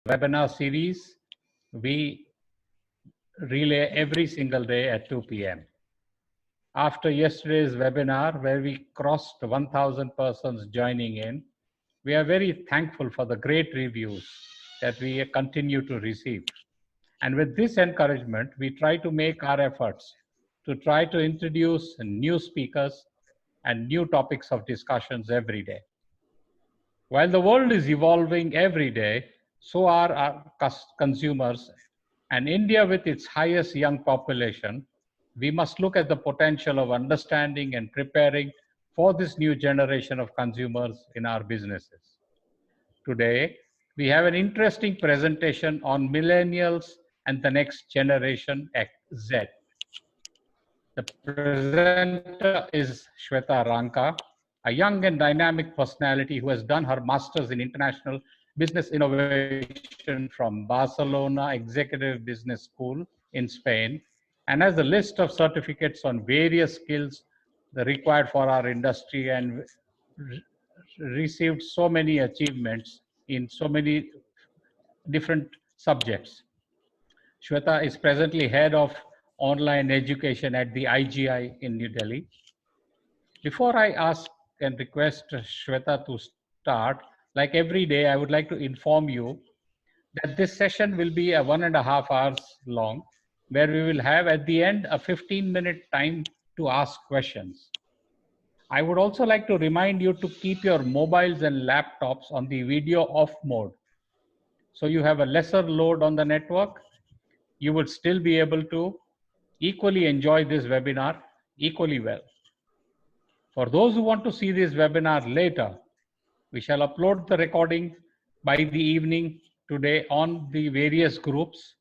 webinar series we relay every single day at 2 p.m. After yesterday's webinar, where we crossed 1,000 persons joining in, we are very thankful for the great reviews that we continue to receive. And with this encouragement, we try to make our efforts to try to introduce new speakers and new topics of discussions every day. While the world is evolving every day, so are our consumers. And India, with its highest young population, we must look at the potential of understanding and preparing for this new generation of consumers in our businesses. Today, we have an interesting presentation on millennials and the next generation Z. The presenter is Shweta Ranka, a young and dynamic personality who has done her master's in international business innovation from Barcelona Executive Business School in Spain, and has a list of certificates on various skills required for our industry, and received so many achievements in so many different subjects. Shweta is presently head of online education at the IGI in New Delhi. Before I ask and request Shweta to start, like every day, I would like to inform you that this session will be a 1.5 hours long, where we will have at the end a 15-minute time to ask questions. I would also like to remind you to keep your mobiles and laptops on the video off mode, so you have a lesser load on the network. You would still be able to equally enjoy this webinar equally well. For those who want to see this webinar later, we shall upload the recording by the evening today on the various groups.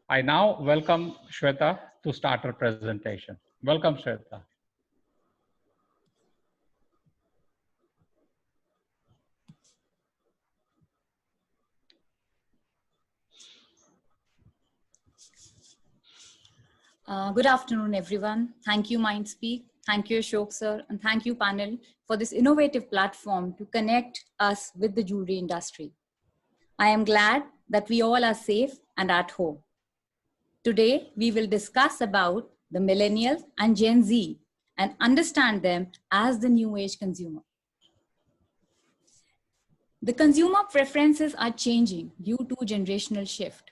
I now welcome Shweta to start her presentation. Welcome, Shweta. Good afternoon, everyone. Thank you, Mindspeak. Thank you, Ashok sir, and thank you, panel, for this innovative platform to connect us with the jewelry industry. I am glad that we all are safe and at home. Today, we will discuss about the millennials and Gen Z and understand them as the new age consumer. The consumer preferences are changing due to generational shift.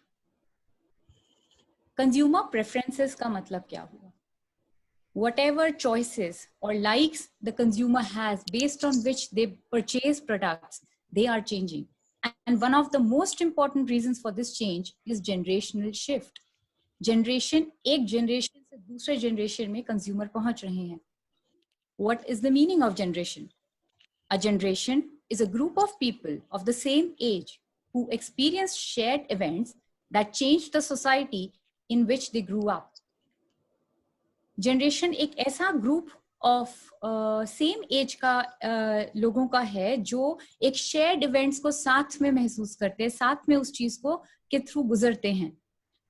Consumer preferences का मतलब क्या हुआ? Whatever choices or likes the consumer has based on which they purchase products, they are changing. And one of the most important reasons for this change is generational shift. Generation, एक generation से दूसरे generation में consumer पहुंच रहे हैं. What is the meaning of generation? A generation is a group of people of the same age who experience shared events that changed the society in which they grew up. Generation एक ऐसा group of same age का लोगों का है जो एक shared events को साथ में महसूस करते हैं, साथ में उस चीज को के through गुजरते हैं.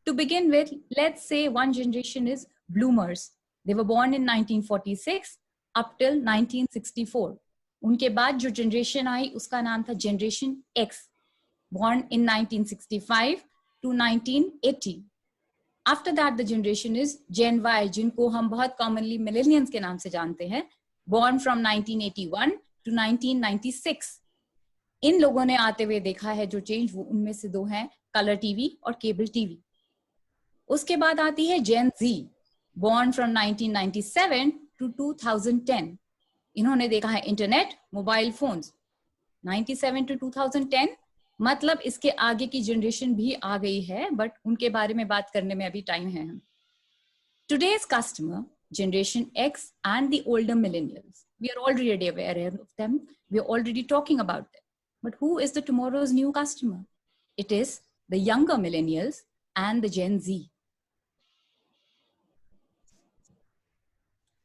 To begin with, let's say one generation is bloomers. They were born in 1946 up till 1964. उनके बाद जो generation आई उसका नाम था Generation X, born in 1965 to 1980. After that, the generation is Gen Y, जिनको हम बहुत commonly millennials के नाम से जानते हैं, born from 1981 to 1996. इन लोगों ने आते हुए देखा है जो change, वो उनमें से दो हैं, color TV और cable TV. उसके बाद आती है Gen Z, born from 1997 to 2010. इन्होंने देखा है internet, mobile phones. 97 to 2010 मतलब इसके आगे की जनरेशन भी आ गई है, बट उनके बारे में बात करने में अभी टाइम है. Today's customer, Generation X and the older millennials, we are already aware of them. We are already talking about them. But who is the tomorrow's new customer? It is the younger millennials and the Gen Z.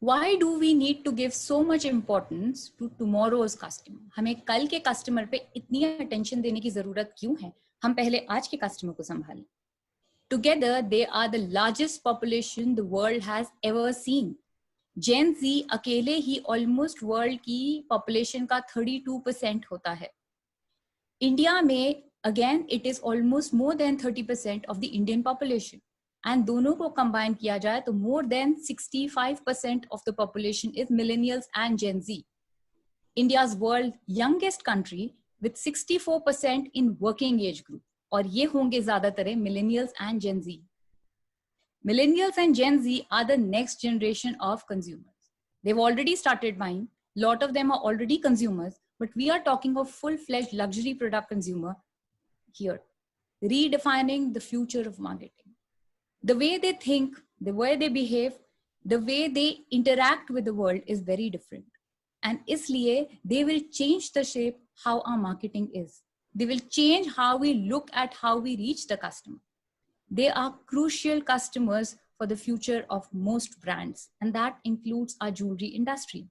Why do we need to give so much importance to tomorrow's customer? हमें कल के customer पे इतनी attention देने की जरूरत क्यों है? हम पहले आज के कस्टमर को संभालें. Together, they are the largest population the world has ever seen. Gen Z अकेले ही almost world की population का 32% होता है. इंडिया में Again, it is almost more than 30% of the Indian population. And दोनों को combine किया जाए तो more than 65% of the population is millennials and Gen Z. India's world youngest country with 64% in working age group. और ये होंगे ज़्यादातर millennials and Gen Z. Millennials and Gen Z are the next generation of consumers. They've already started buying. A lot of them are already consumers, but we are talking of full-fledged luxury product consumer here, redefining the future of marketing. The way they think, the way they behave, the way they interact with the world is very different. And isliye, they will change the shape how our marketing is. They will change how we look at how we reach the customer. They are crucial customers for the future of most brands, and that includes our jewelry industry.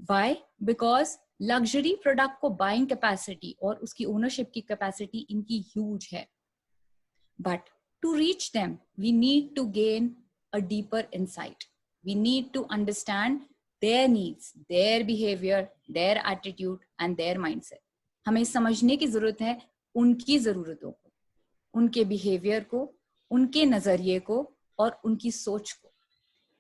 Why? Because luxury product को buying capacity और उसकी ownership की capacity इनकी huge है. But to reach them, we need to gain a deeper insight. We need to understand their needs, their behavior, their attitude, and their mindset. हमें समझने की जरूरत है उनकी जरूरतों को, उनके behavior को, उनके नजरिए को और उनकी सोच को.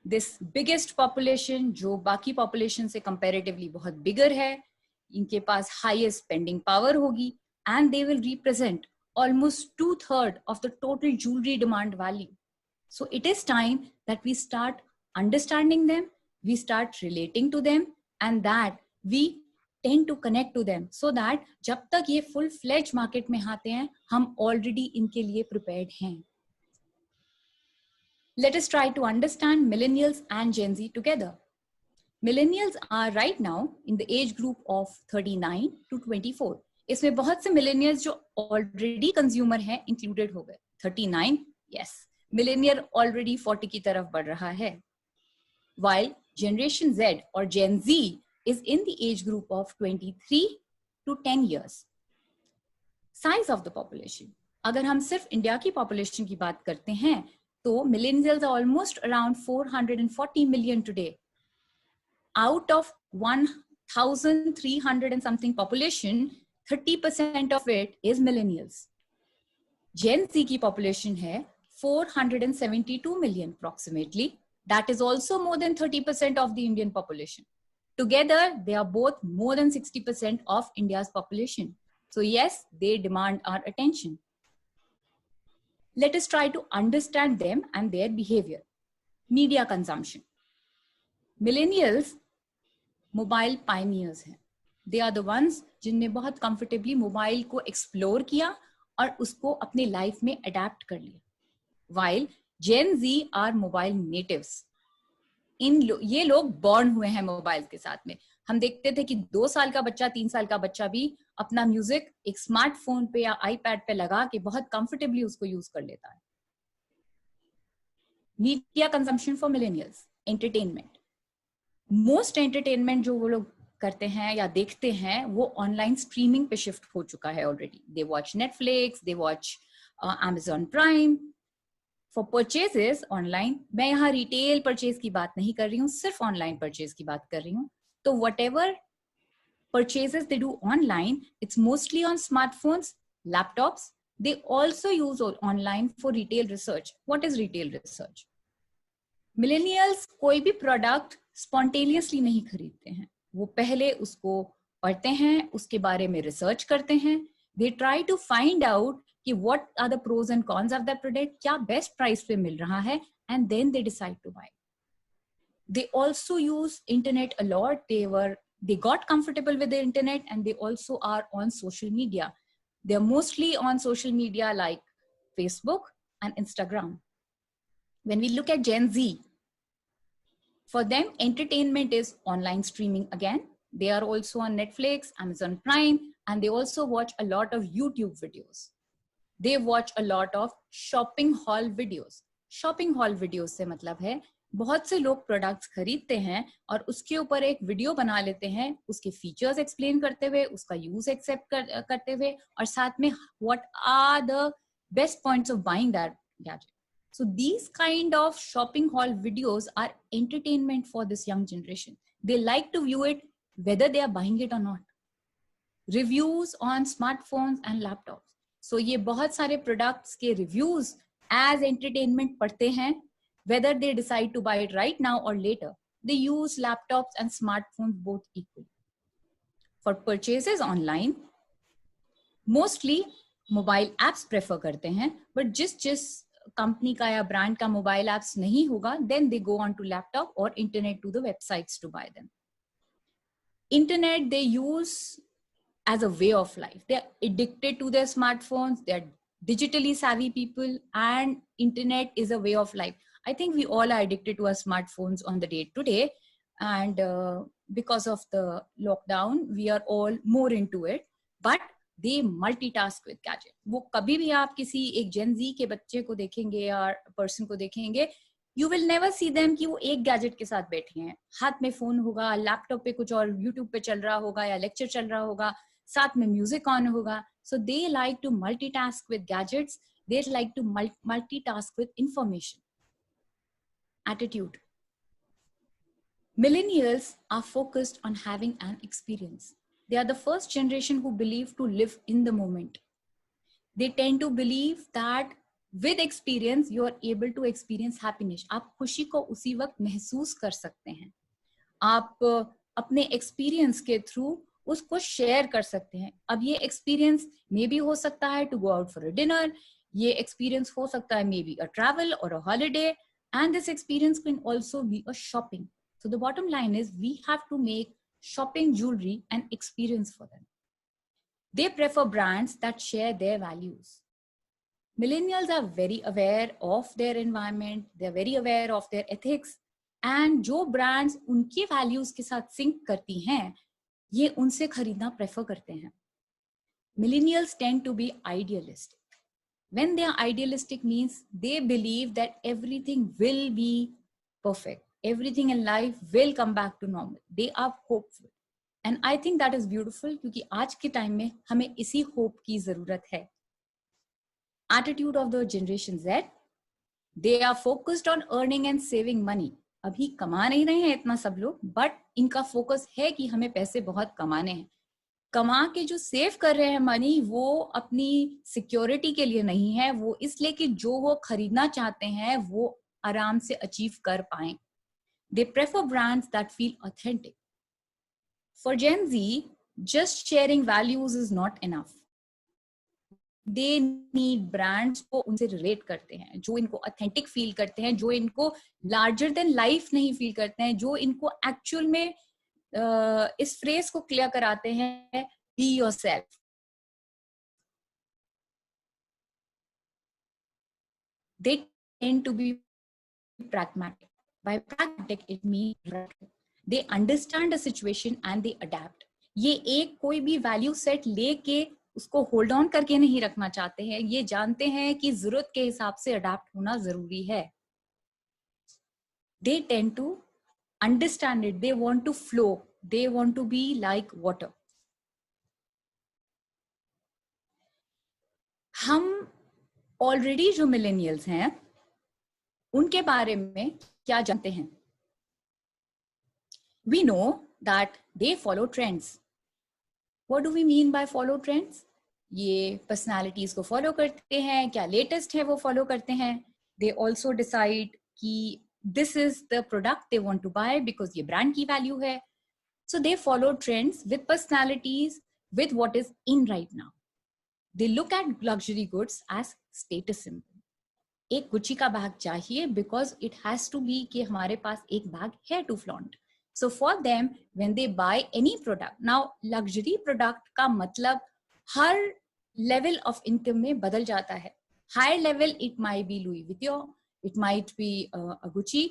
This biggest population जो बाकी population से comparatively बहुत bigger है, इनके पास highest spending power होगी, and they will represent almost 2/3 of the total jewelry demand value. So it is time that we start understanding them, we start relating to them, and that we tend to connect to them so that जब तक ये full-fledged market में आते हैं, हम already इनके लिए prepared हैं. Let us try to understand millennials and Gen Z together. Millennials are right now in the age group of 39 to 24. इसमें बहुत से millennials जो already consumer हैं included हो गए. 39, yes. Millennial already 40 की तरफ बढ़ रहा है. While Generation Z or Gen Z is in the age group of 23 to 10 years. Size of the population. अगर हम सिर्फ इंडिया की population की बात करते हैं, तो millennials are almost around 440 million today. Out of 1,300 and something population, 30% of it is millennials. Gen Z की population है 472 million approximately. That is also more than 30% of the Indian population. Together, they are both more than 60% of India's population. So yes, they demand our attention. Let us try to understand them and their behavior. Media consumption. Millennials, mobile pioneers हैं. They are the ones जिनने बहुत comfortably mobile को explore किया और उसको अपने life में adapt कर लिया. While Gen Z are mobile natives. ये लोग born हुए हैं mobile के साथ में. हम देखते थे कि 2 साल का बच्चा, 3 साल का बच्चा भी अपना म्यूजिक एक स्मार्टफोन पे या आईपैड पे लगा के बहुत कंफर्टेबली उसको यूज कर लेता है. Media consumption for millennials. Entertainment. Most entertainment जो वो लोग करते हैं या देखते हैं वो ऑनलाइन स्ट्रीमिंग पे शिफ्ट हो चुका है already. They watch Netflix, they watch Amazon prime. For purchases online, मैं यहाँ रिटेल परचेज की बात नहीं कर रही हूँ, सिर्फ ऑनलाइन परचेज की बात कर रही हूँ. तो whatever purchases they do online, it's mostly on smartphones, laptops. They also use online for retail research. What is retail research? Millennials कोई भी product spontaneously नहीं खरीदते हैं. वो पहले उसको पढ़ते हैं, उसके बारे में research करते हैं. They try to find out कि what are the pros and cons of that product, क्या best price पे मिल रहा है, and then they decide to buy. They also use internet a lot. They got comfortable with the internet and they also are on social media. They're mostly on social media like Facebook and Instagram. When we look at Gen Z, for them, entertainment is online streaming again. They are also on Netflix, Amazon Prime, and they also watch a lot of YouTube videos. They watch a lot of shopping haul videos. Shopping haul videos से मतलब है बहुत से लोग products खरीदते हैं और उसके ऊपर एक वीडियो बना लेते हैं, उसके फीचर्स एक्सप्लेन करते हुए, उसका यूज एक्सेप्ट करते हुए और साथ में what are the best points of buying that gadget. So these kind of shopping haul videos are entertainment for this young generation. They like to view it whether they are buying it or not. Reviews on smartphones and laptops. So ये बहुत सारे products के reviews as entertainment पढ़ते हैं. whether they decide to buy it right now or later, they use laptops and smartphones both equally. For purchases online, mostly mobile apps prefer करते हैं, but जिस company का या ब्रांड का mobile apps नहीं होगा, then they go on to laptop और internet to the websites to buy them. Internet they use as a way of life. They're addicted to their smartphones. They're digitally savvy people, and internet is a way of life. I think we all are addicted to our smartphones on the day to day, and because of the lockdown, we are all more into it. But they multitask with gadget. वो कभी भी आप किसी एक Gen Z के बच्चे को देखेंगे या person को देखेंगे, you will never see them कि वो एक गैजेट के साथ बैठे हैं. हाथ में फोन होगा, लैपटॉप पे कुछ और यूट्यूब पे चल रहा होगा या लेक्चर चल रहा होगा, साथ में म्यूजिक ऑन होगा. So they like to multitask with gadgets. They like to multitask with information. Attitude. Millennials are focused on having an experience. They are the first generation who believe to live in the moment. They tend to believe that with experience you are able to experience happiness. आप खुशी को उसी वक्त महसूस कर सकते हैं. आप अपने एक्सपीरियंस के थ्रू उसको शेयर कर सकते हैं. अब ये एक्सपीरियंस मे बी हो सकता है to go out for a dinner, ये एक्सपीरियंस हो सकता है मे बी अ ट्रैवल और a holiday, and this experience can also be a shopping. So the bottom line is we have to make shopping jewelry an experience for them. They prefer brands that share their values. Millennials are very aware of their environment, they're very aware of their ethics, and जो brands उनके values के साथ sync करती हैं, ये उनसे खरीदना prefer करते हैं. Millennials tend to be idealistic. When they are idealistic means they believe that everything will be perfect. Everything in life will come back to normal. They are hopeful. And I think that is beautiful क्योंकि आज के time में हमें इसी hope की जरूरत है. Attitude of the Generation Z. They are focused on earning and saving money. अभी कमा नहीं रहे हैं इतना सब लोग, बट इनका फोकस है कि हमें पैसे बहुत कमाने हैं. कमा के जो सेव कर रहे हैं मनी, वो अपनी सिक्योरिटी के लिए नहीं है, वो इसलिए कि जो वो खरीदना चाहते हैं वो आराम से अचीव कर पाएं. They prefer brands that feel authentic. For Gen Z, just sharing values is not enough. They need brands को उनसे रिलेट करते हैं, जो इनको ऑथेंटिक फील करते हैं, जो इनको लार्जर देन लाइफ नहीं फील करते हैं, जो इनको एक्चुअल में इस फ्रेज को क्लियर कराते हैं, be yourself. They tend to be pragmatic. By pragmatic it means they understand a situation and they adapt. ये एक कोई भी वैल्यू सेट लेके उसको होल्ड ऑन करके नहीं रखना चाहते हैं, ये जानते हैं कि जरूरत के हिसाब से अडैप्ट होना जरूरी है. They tend to understand it. They want to flow. They want to be like water. हम ऑलरेडी जो मिलेनियल्स हैं उनके बारे में क्या जानते हैं? We know that they follow trends. What do we mean by follow trends? ये पर्सनालिटीज को फॉलो करते हैं, क्या लेटेस्ट है वो फॉलो करते हैं. They also decide कि this is the product they want to buy because ये ब्रांड की वैल्यू है. So they follow trends with personalities, with what is in right now. They look at luxury goods as status symbol. एक Gucci का bag चाहिए because it has to be कि हमारे पास एक bag है to flaunt. So for them, when they buy any product, now luxury product का मतलब हर level of income में बदल जाता है. High level it might be Louis Vuitton, it might be a Gucci,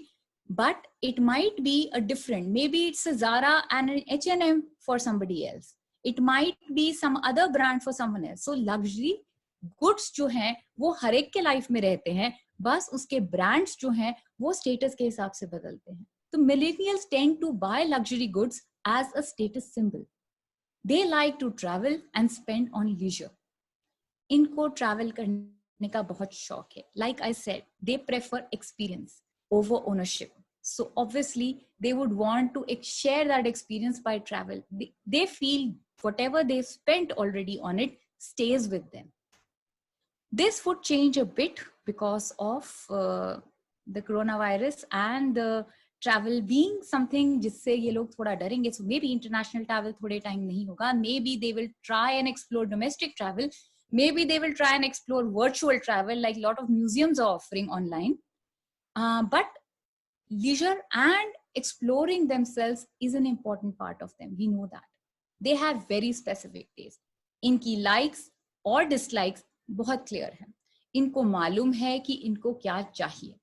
but it might be a different. Maybe it's a Zara and an H&M for somebody else. It might be some other brand for someone else. So luxury goods जो हैं वो हर एक के life में रहते हैं, बस उसके ब्रांड्स जो हैं वो स्टेटस के हिसाब से बदलते हैं. तो millennials tend to buy luxury goods as a status symbol. They like to travel and spend on leisure. इनको travel करने का बहुत शौक है. Like I said, they prefer experience over ownership. So obviously they would want to share that experience by travel. They feel whatever they've spent already on it stays with them. This would change a bit because of the coronavirus and the travel being something जिससे ये लोग थोड़ा डरेंगे. So maybe international travel थोड़े time नहीं होगा. Maybe they will try and explore domestic travel. Maybe they will try and explore virtual travel like a lot of museums are offering online. But leisure and exploring themselves is an important part of them. We know that. They have very specific taste. इनकी likes और dislikes बहुत clear है. इनको मालूम है कि इनको क्या चाहिए.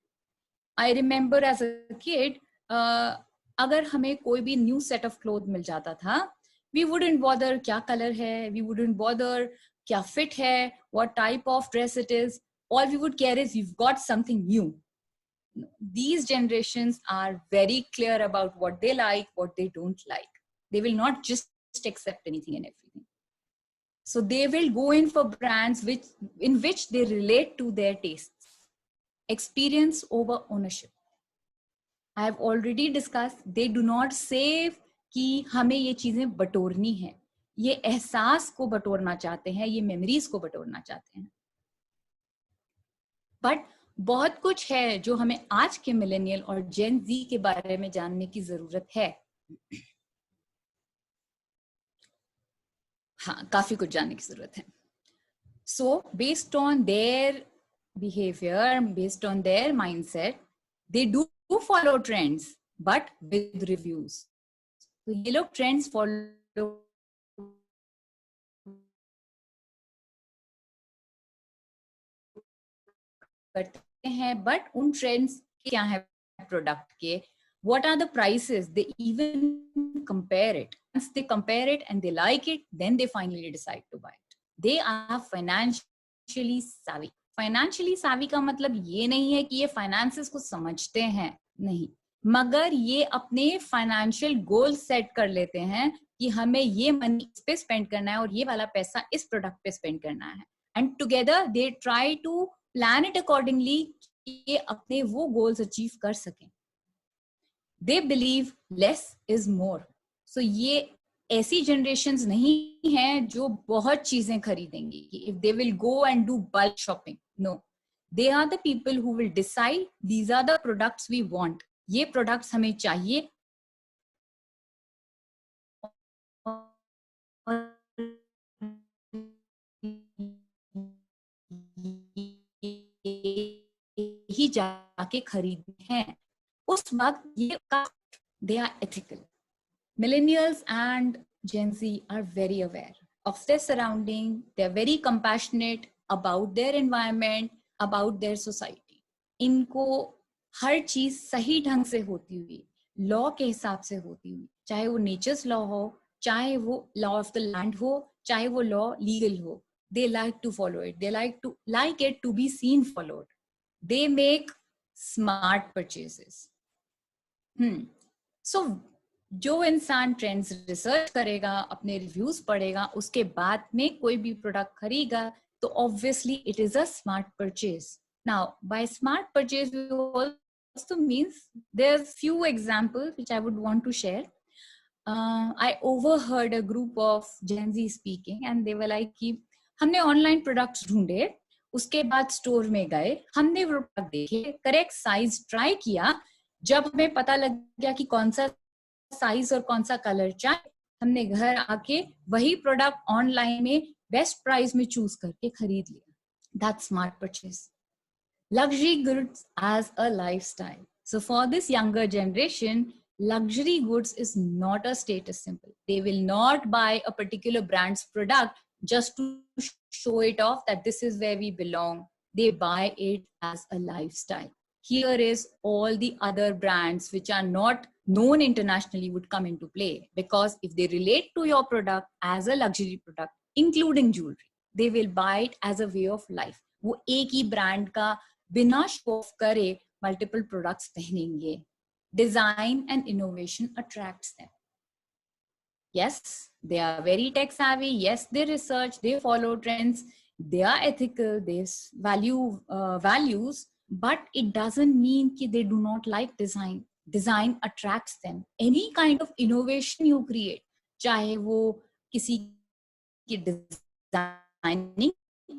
I remember as a kid, अगर हमें कोई भी new set of clothes मिल जाता था, we wouldn't bother क्या color है, we wouldn't bother क्या fit है, what type of dress it is. All we would care is we've got something new. These generations are very clear about what they like, what they don't like. They will not just accept anything and everything. So they will go in for brands in which they relate to their tastes. Experience over ownership. I have already discussed, they do not say कि हमें ये चीजें बटोरनी है. ये एहसास को बटोरना चाहते हैं, ये मेमोरीज को बटोरना चाहते हैं. बट बहुत कुछ है जो हमें आज के मिलेनियल और जेन जी के बारे में जानने की जरूरत है. हाँ, काफी कुछ जानने की जरूरत है. So based on their behavior, based on their mindset, they do follow trends, but with reviews. तो ये लोग trends follow करते हैं, but उन trends क्या है product के, what are the prices, they even compare it. Once they compare it and they like it, then they finally decide to buy it. They are financially savvy. Financially savvy का मतलब ये नहीं है कि ये finances को समझते हैं, नहीं, मगर ये अपने financial goal set कर लेते हैं कि हमें ये money इस पे spend करना है और ये वाला पैसा इस product पे spend करना है. And together they try to plan it accordingly कि ये अपने वो goals achieve कर सकें. They believe less is more. So ये ऐसी generations नहीं हैं जो बहुत चीजें खरीदेंगी. If they will go and do bulk shopping, no. They are the people who will decide these are the products we want. ये products हमें चाहिए. ही जाके खरीदते हैं. उस वक्त ये they are ethical. Millennials and Gen Z are very aware of their surrounding. They are very compassionate about their environment, about their society. इनको हर चीज सही ढंग से होती हुई, लॉ के हिसाब से होती हुई, चाहे वो नेचर्स लॉ हो, चाहे वो लॉ ऑफ द लैंड हो, चाहे वो लॉ लीगल हो, they like to follow it. They like it to be seen followed. They make smart purchases. So जो इंसान ट्रेंड्स रिसर्च करेगा, अपने रिव्यूज पढ़ेगा, उसके बाद में कोई भी प्रोडक्ट खरीदेगा, तो obviously it is a smart purchase. Now by smart purchase we also means there's few examples which I would want to share. I overheard a group of Gen Z speaking and they were like कि हमने online products ढूंढे, उसके बाद store में गए, हमने वो product देखे, करेक्ट साइज ट्राई किया, जब हमें पता लग गया कि कौन सा साइज और कौन सा कलर चाहिए, हमने घर आके वही प्रोडक्ट ऑनलाइन में बेस्ट प्राइस में चूज करके खरीद लिया. That's smart purchase. Luxury goods as a lifestyle. So for this younger generation, luxury goods is not a status symbol. They will not buy a particular brand's product just to show it off that this is where we belong. They buy it as a lifestyle. Here is all the other brands which are not known internationally would come into play, because if they relate to your product as a luxury product, including jewelry, they will buy it as a way of life. वो एक ही brand का बिना show off करे multiple products पहनेंगे. Design and innovation attracts them. Yes, they are very tech savvy. Yes, they research, they follow trends, they are ethical, they value values, but it doesn't mean that they do not like design. Design attracts them. Any kind of innovation you create, चाहे वो किसी की designing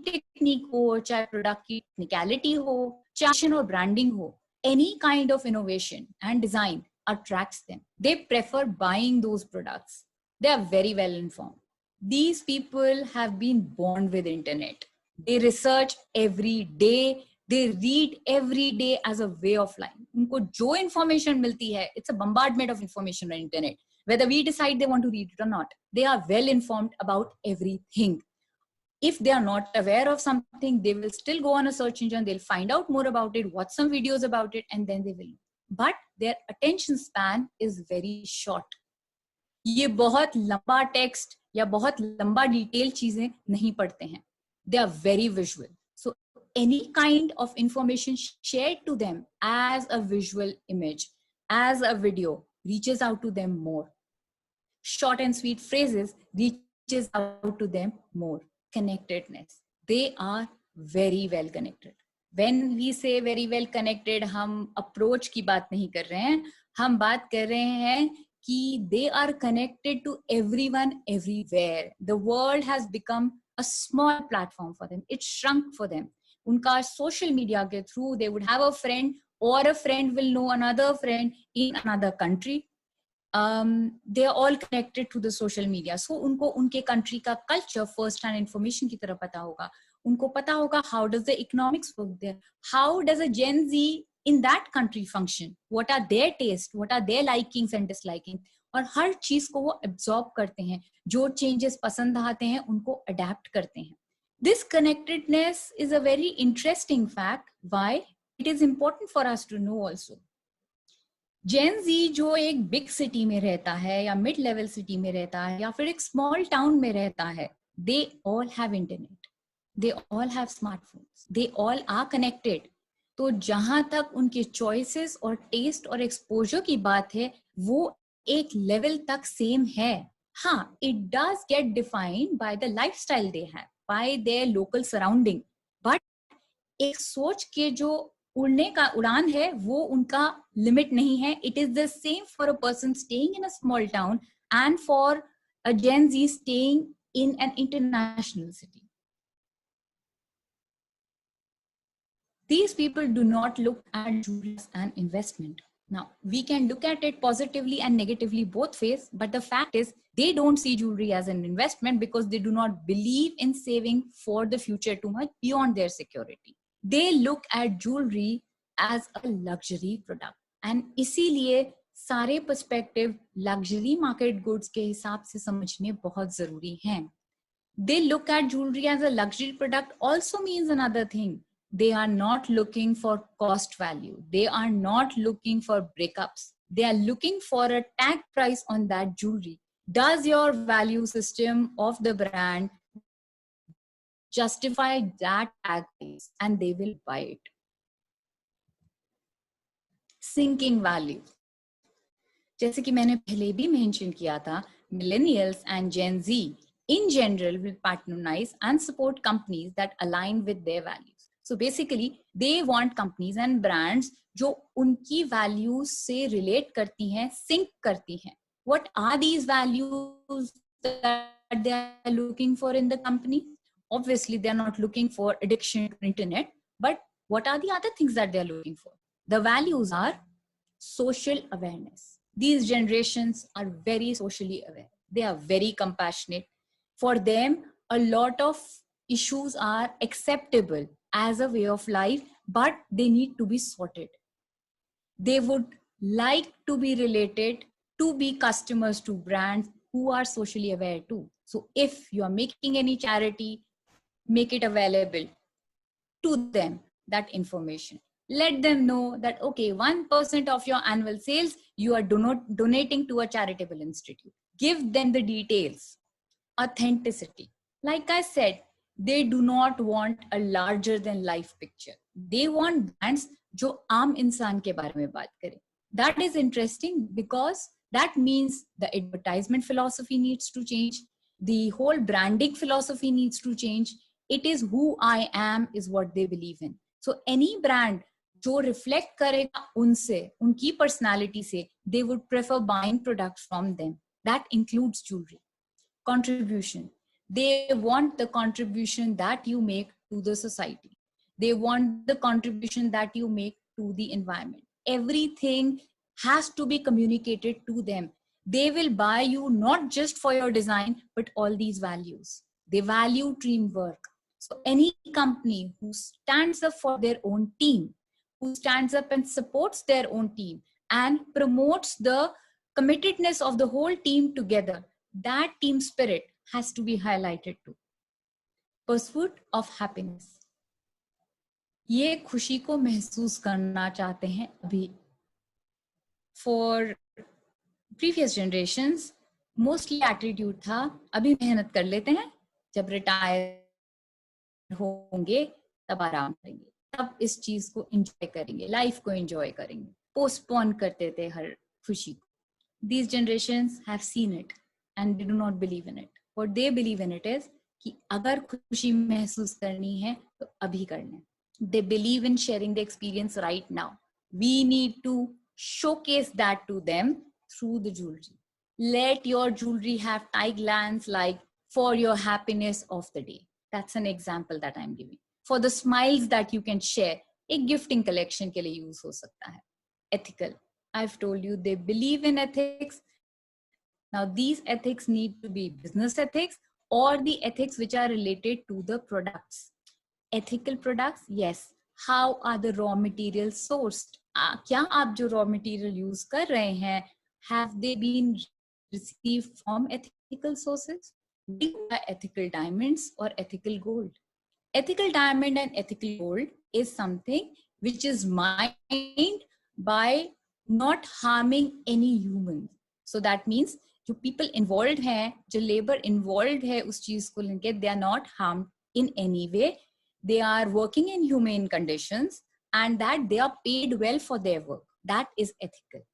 technique हो, चाहे product की technicality हो, चाहे और ब्रांडिंग हो, any kind of innovation and design attracts them. They prefer buying those products. They are very well informed. These people have been born with internet. They research every day. They read every day as a way of life. उनको जो information मिलती है, it's a bombardment of information on internet. Whether we decide they want to read it or not, they are well informed about everything. If they are not aware of something, they will still go on a search engine, they'll find out more about it, watch some videos about it, and then they will. But their attention span is very short. ये बहुत लंबा text या बहुत लंबा detail चीजें नहीं पढ़ते हैं. They are very visual. So any kind of information shared to them as a visual image, as a video, reaches out to them more. Short and sweet phrases reaches out to them more. Connectedness. They are very well connected. When we say very well connected, हम approach की बात नहीं कर रहे हैं, हम बात कर रहे हैं कि they are connected to everyone everywhere. The world has become a small platform for them. It shrunk for them. उनका social media के through they would have a friend, or a friend will know another friend in another country. They are all connected to the social media. So उनको उनके country का culture first hand information की तरह पता होगा. उनको पता होगा how does the economics work there, how does a Gen Z in that country function, what are their taste, what are their likings and dislikings, और हर चीज को वो absorb करते हैं. जो changes पसंद आते हैं उनको adapt करते हैं. This connectedness is a very interesting fact. Why? It is important for us to know also. Gen Z जो एक बिग सिटी में रहता है या मिड लेवल सिटी में रहता है या फिर एक स्मॉल टाउन में रहता है, they all have internet, they all have smartphones, they all are connected. तो जहां तक उनके चॉइसेस और टेस्ट और एक्सपोजर की बात है, वो एक लेवल तक सेम है. हाँ, it does get defined by the lifestyle they have, by their local surrounding, but एक सोच के जो उड़ने का उड़ान है वो उनका लिमिट नहीं है. It is the same for a person staying in a small town and for a Gen Z staying in an international city. These people do not look at jewelry as an investment. Now, we can look at it positively and negatively both ways, but the fact is they don't see jewelry as an investment because they do not believe in saving for the future too much beyond their security. They look at jewelry as a luxury product. And इसीलिए सारे perspective luxury market goods के हिसाब से समझने बहुत जरूरी हैं. They look at jewelry as a luxury product also means another thing. They are not looking for cost value. They are not looking for breakups. They are looking for a tag price on that jewelry. Does your value system of the brand justify that tag price? And they will buy it. Sinking value. जैसे कि मैंने पहले भी mention किया था, millennials and Gen Z in general will patronize and support companies that align with their values. So basically, they want companies and brands जो उनकी values से relate करती हैं, sync करती हैं. What are these values that they are looking for in the company? Obviously, they are not looking for addiction to internet, but what are the other things that they are looking for? The values are social awareness. These generations are very socially aware. They are very compassionate. For them, a lot of issues are acceptable as a way of life, but they need to be sorted. They would like to be related, to be customers to brands who are socially aware too. So if you are making any charity, make it available to them, that information. Let them know that, okay, 1% of your annual sales, you are donating to a charitable institute. Give them the details. Authenticity. Like I said, they do not want a larger than life picture. They want brands जो आम इंसान के बारे में बात करें. That is interesting because that means the advertisement philosophy needs to change. The whole branding philosophy needs to change. It is who I am is what they believe in. So any brand जो reflect करेगा उनसे, उनकी personality से, they would prefer buying products from them. That includes jewelry. contribution. They want the contribution that you make to the society. They want the contribution that you make to the environment. Everything has to be communicated to them. They will buy you not just for your design, but all these values. They value teamwork. So any company who stands up for their own team, who stands up and supports their own team and promotes the committedness of the whole team together, that team spirit has to be highlighted too. Pursuit of happiness. ये खुशी को महसूस करना चाहते हैं अभी. For previous generations, mostly attitude था अभी मेहनत कर लेते हैं, जब रिटायर होंगे तब आराम करेंगे, तब इस चीज को एंजॉय करेंगे, लाइफ को एंजॉय करेंगे. पोस्टपोन करते थे हर खुशी को. These generations have seen it and they do not believe in it. What they believe in it is कि अगर खुशी महसूस करनी है तो अभी करना है. They believe in sharing the experience right now. We need to showcase that to them through the jewelry. Let your jewelry have taglines like for your happiness of the day. That's an example that I'm giving. For the smiles that you can share, एक gifting collection के लिए use हो सकता है. Ethical. I've told you they believe in ethics. Now these ethics need to be business ethics or the ethics which are related to the products. Ethical products, yes. How are the raw materials sourced? क्या आप जो raw material use कर रहे हैं, have they been received from ethical sources? Do you buy ethical diamonds or ethical gold? Ethical diamond and ethical gold is something which is mined by not harming any human. So that means जो people involved हैं, जो labor involved है उस चीज को लेके, they are not harmed in any way. They are working in humane conditions and that they are paid well for their work. That is ethical.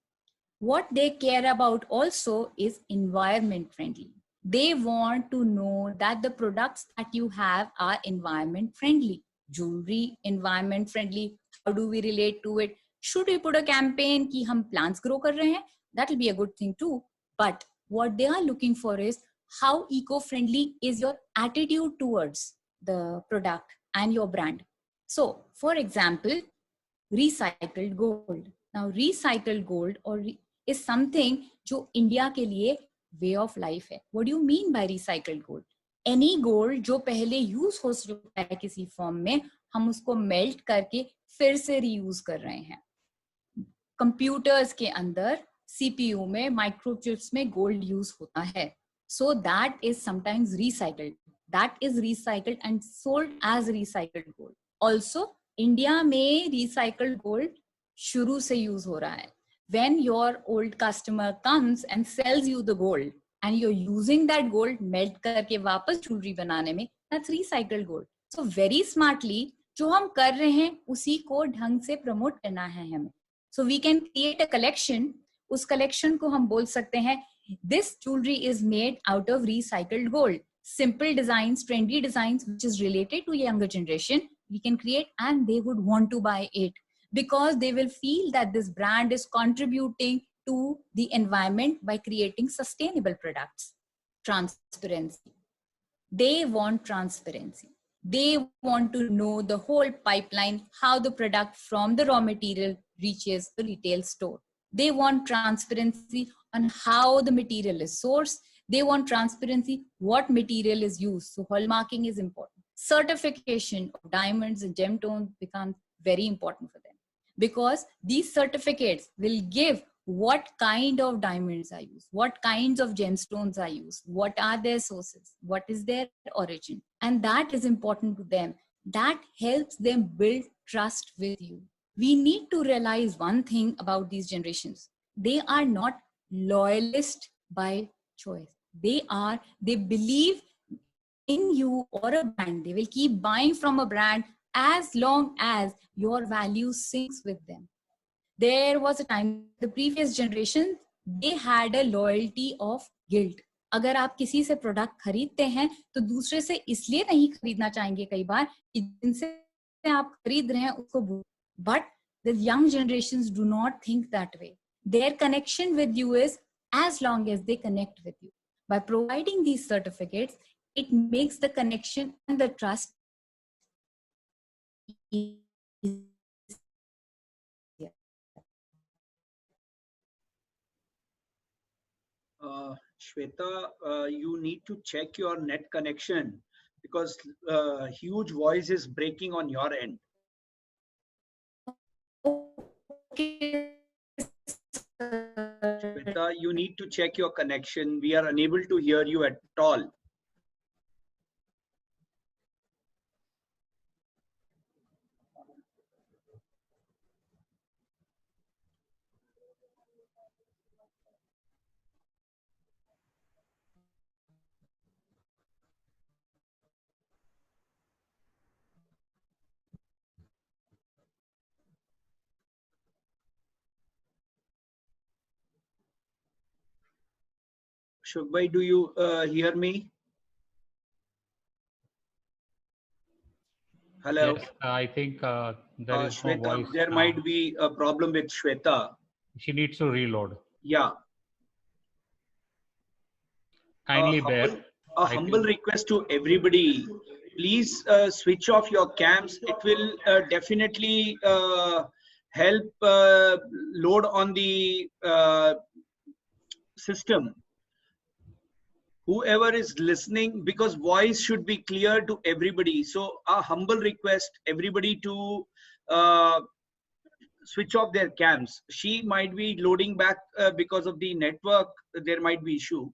What they care about also is environment friendly. They want to know that the products that you have are environment friendly. Jewelry, environment friendly. How do we relate to it? Should we put a campaign कि हम plants grow कर रहे हैं? That will be a good thing too. But what they are looking for is how eco-friendly is your attitude towards the product and your brand. So, for example, recycled gold. Now, recycled gold is something जो India के लिए way of life है. What do you mean by recycled gold? Any gold जो पहले use हो चुका है किसी form में, हम उसको melt करके फिर से reuse कर रहे हैं. Computers के अंदर CPU में, microchips में gold use होता है. So that is sometimes recycled. That is recycled and sold as recycled gold. Also, India में recycled gold शुरू से use हो रहा है. When your old customer comes and sells you the gold and you're using that gold melt करके वापस jewelry बनाने में, that's recycled gold. So very smartly, जो हम कर रहे हैं उसी को ढंग से promote करना है हमें. So we can create a collection. उस collection को हम बोल सकते हैं, this jewelry is made out of recycled gold. Simple designs, trendy designs, which is related to younger generation, we can create and they would want to buy it because they will feel that this brand is contributing to the environment by creating sustainable products. Transparency. They want transparency. They want to know the whole pipeline, how the product from the raw material reaches the retail store. They want transparency on how the material is sourced. They want transparency what material is used. So hallmarking is important. Certification of diamonds and gemstones becomes very important for them because these certificates will give what kind of diamonds are used, what kinds of gemstones are used, what are their sources, what is their origin. And that is important to them. That helps them build trust with you. We need to realize one thing about these generations. They are not loyalist by choice. They believe in you or a brand. They will keep buying from a brand as long as your value syncs with them. There was a time, the previous generation, they had a loyalty of guilt. अगर आप किसी से product खरीदते हैं तो दूसरे से इसलिए नहीं खरीदना चाहेंगे कई बार कि जिनसे आप खरीद रहे हैं उसको. But the young generations do not think that way. Their connection with you is as long as they connect with you. By providing these certificates, it makes the connection and the trust easier. Shweta, you need to check your net connection because huge voice is breaking on your end. Okay. Shweta, you need to check your connection. We are unable to hear you at all. Shubhai, do you hear me? Hello. Yes, I think there is no Shweta, voice there now. might be a problem with Shweta. She needs to reload. Yeah. Kindly bear. A humble request to everybody. Please switch off your cams. It will definitely help load on the system. Whoever is listening, because voice should be clear to everybody. So a humble request, everybody to switch off their cams. She might be loading back because of the network. There might be issue.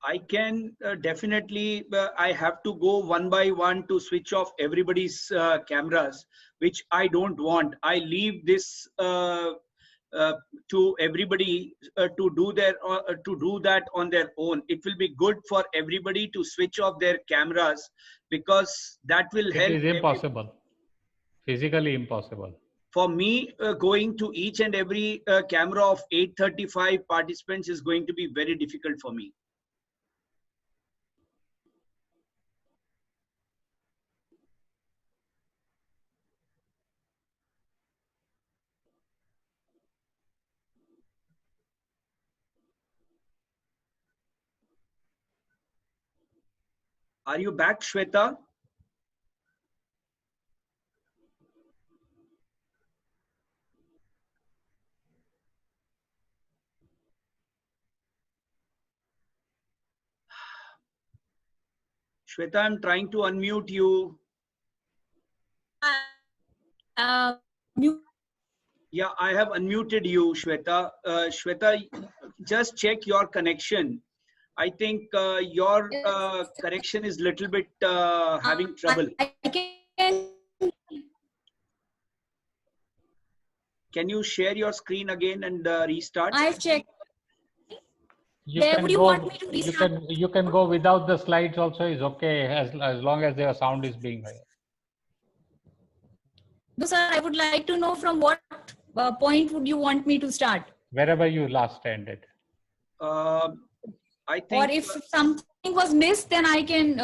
I can definitely, I have to go one by one to switch off everybody's cameras, which I don't want. I leave this to everybody to do that on their own. It will be good for everybody to switch off their cameras because that will help. It is impossible, physically impossible. For me, going to each and every camera of 835 participants is going to be very difficult for me. Are you back, Shweta? Shweta, I'm trying to unmute you. Yeah, I have unmuted you, Shweta. Shweta, just check your connection. I think your connection is little bit having trouble. Can you share your screen again and restart? I've checked. You Where can would you go, want me to restart? you can go without the slides also is okay as long as your sound is being heard. No, sir, I would like to know from what point would you want me to start? Wherever you last ended. I think. Or if something was missed, then I can.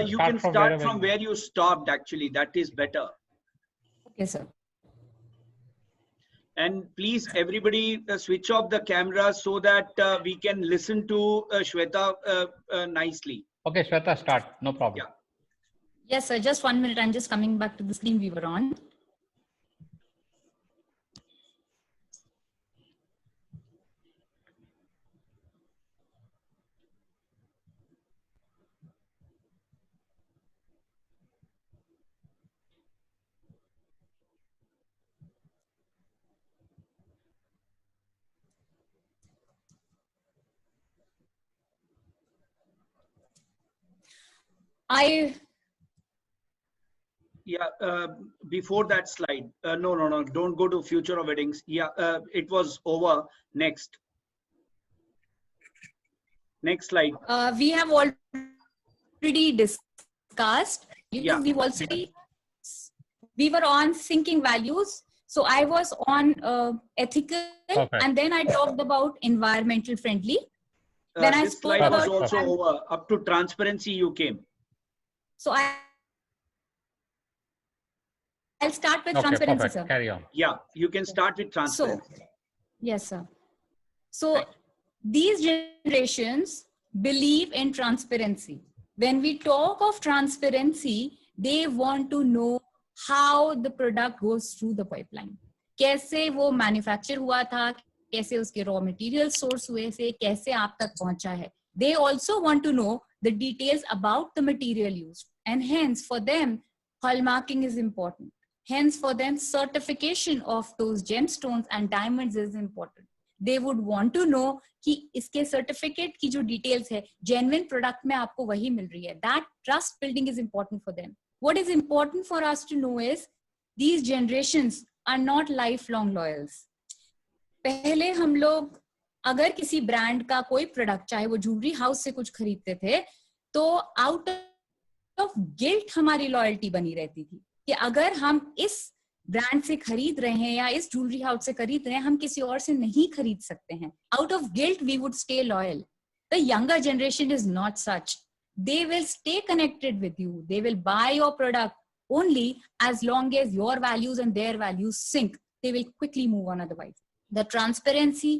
You can start from where you stopped. Actually, that is better. Okay, sir. And please, everybody, switch off the camera so that we can listen to Shweta nicely. Okay, Shweta, start. No problem. Yeah. Yes, sir. Just 1 minute. I'm just coming back to the screen we were on. Yeah, before that slide. No, don't go to future of weddings. Yeah, it was over. Next. Next slide. We have already discussed. Yeah. We were on thinking values. So I was on ethical, Perfect. and then I talked about environmental friendly. Then I This spoke slide was about also over. Up to transparency you came. So I'll start with Okay, transparency, perfect. sir. Carry on. Yeah, you can start with transparency. So, yes, sir. So these generations believe in transparency. When we talk of transparency, they want to know how the product goes through the pipeline. कैसे वो manufacture हुआ था, कैसे उसके raw material source हुए से, कैसे आप तक पहुंचा है. They also want to know the details about the material used. And hence, for them, hallmarking is important. Hence, for them, certification of those gemstones and diamonds is important. They would want to know कि इसके certificate की जो details है, genuine product में आपको वही मिल रही है. That trust building is important for them. What is important for us to know is these generations are not lifelong loyals. पहले हम लोग अगर किसी ब्रांड का कोई प्रोडक्ट, चाहे वो ज्वेलरी हाउस से कुछ खरीदते थे, तो आउट ऑफ गिल्ट हमारी लॉयल्टी बनी रहती थी कि अगर हम इस ब्रांड से खरीद रहे हैं या इस ज्वेलरी हाउस से खरीद रहे हैं, हम किसी और से नहीं खरीद सकते हैं. Out of guilt we would stay loyal. The younger generation is not such. They will stay connected with you. They will buy your product only as long as your values and their values sync. They will quickly move on otherwise. The transparency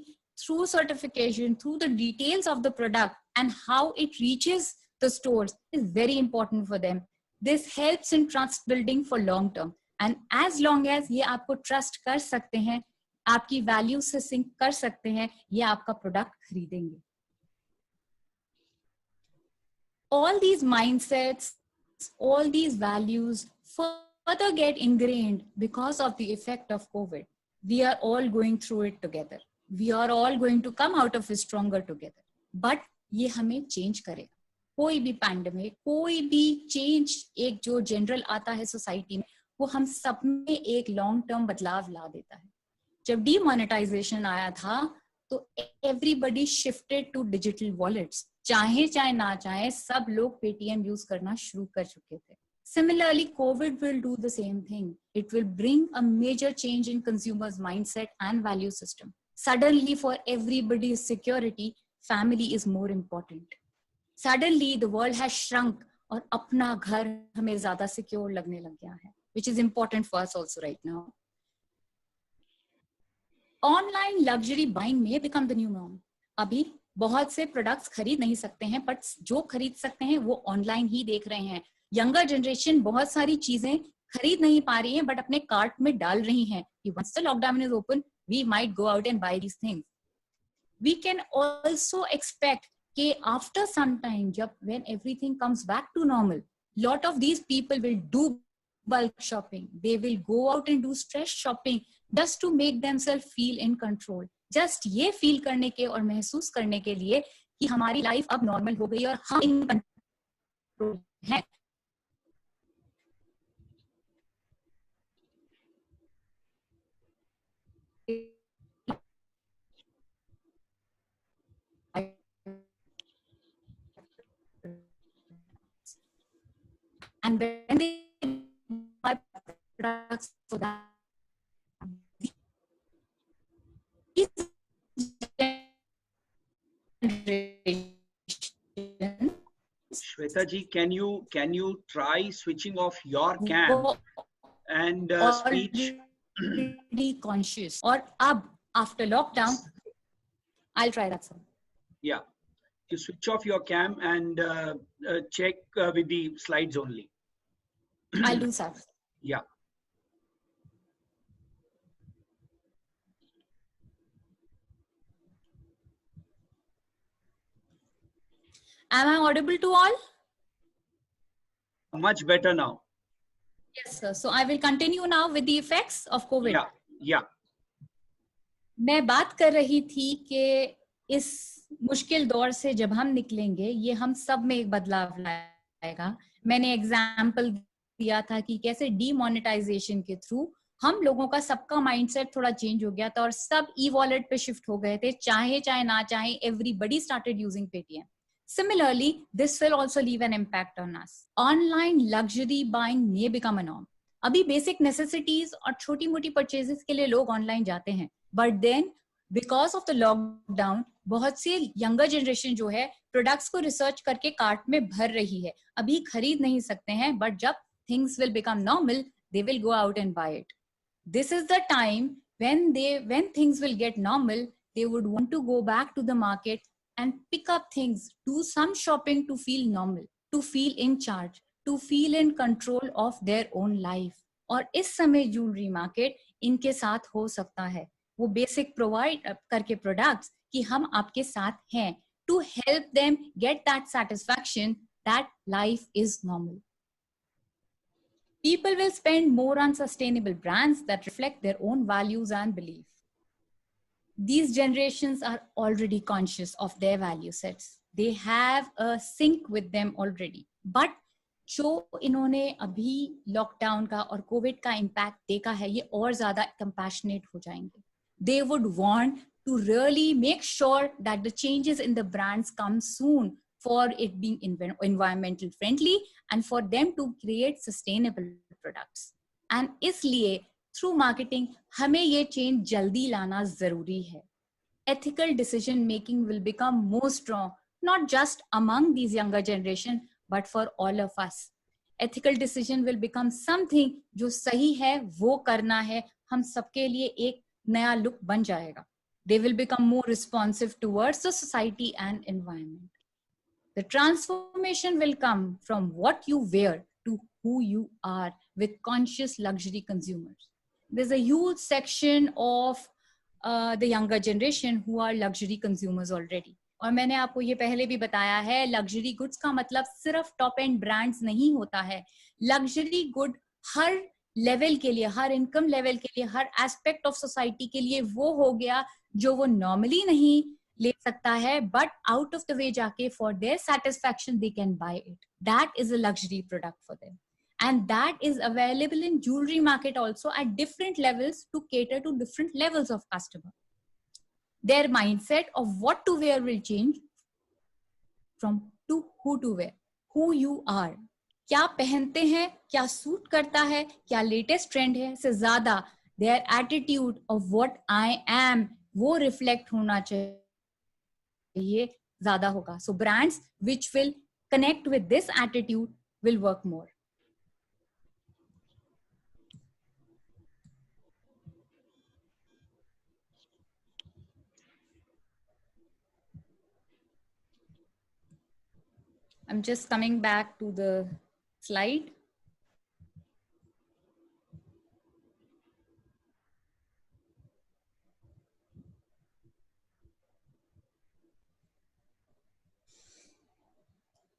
through certification, through the details of the product and how it reaches the stores is very important for them. This helps in trust building for long term. And as long as ये आपको trust कर सकते हैं, आपकी values से sync कर सकते हैं, ये आपका product खरीदेंगे. All these mindsets, all these values further get ingrained because of the effect of COVID. We are all going through it together. We are all going to come out of it stronger together. But ये हमें change करेगा. कोई भी pandemic, कोई भी change एक जो general आता है society में, वो हम सब में एक long term बदलाव ला देता है. जब demonetization आया था, तो everybody shifted to digital wallets. चाहे ना चाहे सब लोग पेटीएम यूज करना शुरू कर चुके थे. Similarly, COVID will do the same thing. It will bring a major change in consumers' mindset and value system. Suddenly, for everybody's security, family is more important. Suddenly, the world has shrunk और अपना घर हमें ज्यादा secure लगने लग गया है, which is important for us also right now. Online luxury buying may become the new norm. अभी बहुत से प्रोडक्ट्स खरीद नहीं सकते हैं, बट जो खरीद सकते हैं वो ऑनलाइन ही देख रहे हैं. यंगर जनरेशन बहुत सारी चीजें खरीद नहीं पा रही है, बट अपने कार्ट में डाल रही हैं कि once the lockdown is open we might go out and buy these things. We can also expect कि आफ्टर सम टाइम, जब when everything comes back to normal, lot of these people will do bulk shopping. They will go out and do stress shopping just to make themselves feel in control. Just ये feel करने के और महसूस करने के लिए कि हमारी लाइफ अब नॉर्मल हो गई और हम इन कंट्रोल हैं. And when they buy products for that, Shweta ji, can you try switching off your cam and speech? Be conscious. और अब after lockdown, I'll try that, sir. Yeah, you switch off your cam and check with the slides only. I'll do, sir. Yeah. Am I audible to all? Much better now. Yes, sir. So I will continue now with the effects of COVID. Yeah. मैं बात कर रही थी कि इस मुश्किल दौर से जब हम निकलेंगे, ये हम सब में एक बदलाव लाएगा. मैंने एग्जाम्पल दिया था कि कैसे डीमोनेटाइजेशन के थ्रू हम लोगों का सबका माइंडसेट थोड़ा चेंज हो गया था और सब ई वॉलेट पे शिफ्ट हो गए थे, चाहे चाहे ना चाहे everybody started using Paytm. Similarly, this will also leave an impact on us. Online luxury buying may become a norm. अभी बेसिक नेसेसिटीज और छोटी मोटी परचेजेस के लिए लोग ऑनलाइन जाते हैं, but then because of the lockdown बहुत सी यंगर जनरेशन जो है प्रोडक्ट्स को रिसर्च करके कार्ट में भर रही है. अभी खरीद नहीं सकते हैं, बट जब things will become normal they will go out and buy it. This is the time when things will get normal, they would want to go back to the market and pick up things, do some shopping to feel normal, to feel in charge, to feel in control of their own life. और इस समय jewellery market इनके साथ हो सकता है. वो basic provide करके प्रोडक्ट्स कि हम आपके साथ हैं, to help them get that satisfaction that life is normal. People will spend more on sustainable brands that reflect their own values and beliefs. These generations are already conscious of their value sets. They have a sync with them already. But जो इन्होंने अभी lockdown का और Covid का impact देखा है, ये और ज्यादा compassionate हो जाएंगे. They would want to really make sure that the changes in the brands come soon, for it being environmental friendly and for them to create sustainable products. And इसलिए through marketing हमें ये change जल्दी लाना जरूरी है. Ethical decision making will become more strong, not just among these younger generation, but for all of us. Ethical decision will become something जो सही है वो करना है, हम सबके लिए एक नया look बन जाएगा. They will become more responsive towards the society and environment. The transformation will come from what you wear to who you are with conscious luxury consumers. There's a huge section of the younger generation who are luxury consumers already. और मैंने आपको ये पहले भी बताया है, luxury goods का मतलब सिर्फ top end brands नहीं होता है. Luxury good हर लेवल के लिए, हर इनकम लेवल के लिए, हर एस्पेक्ट ऑफ सोसाइटी के लिए वो हो गया जो वो नॉर्मली नहीं ले सकता है, but out of the way जाके for their satisfaction they can buy it. That is a luxury product for them, and that is available in jewellery market also at different levels to cater to different levels of customer. Their mindset of what to wear will change from to who to wear, who you are. क्या पहनते हैं, क्या suit करता है, क्या latest trend है, से ज्यादा their attitude of what I am वो रिफ्लेक्ट होना चाहिए ज्यादा होगा. So brands which will connect with this attitude will work more. I'm just coming back to the slide.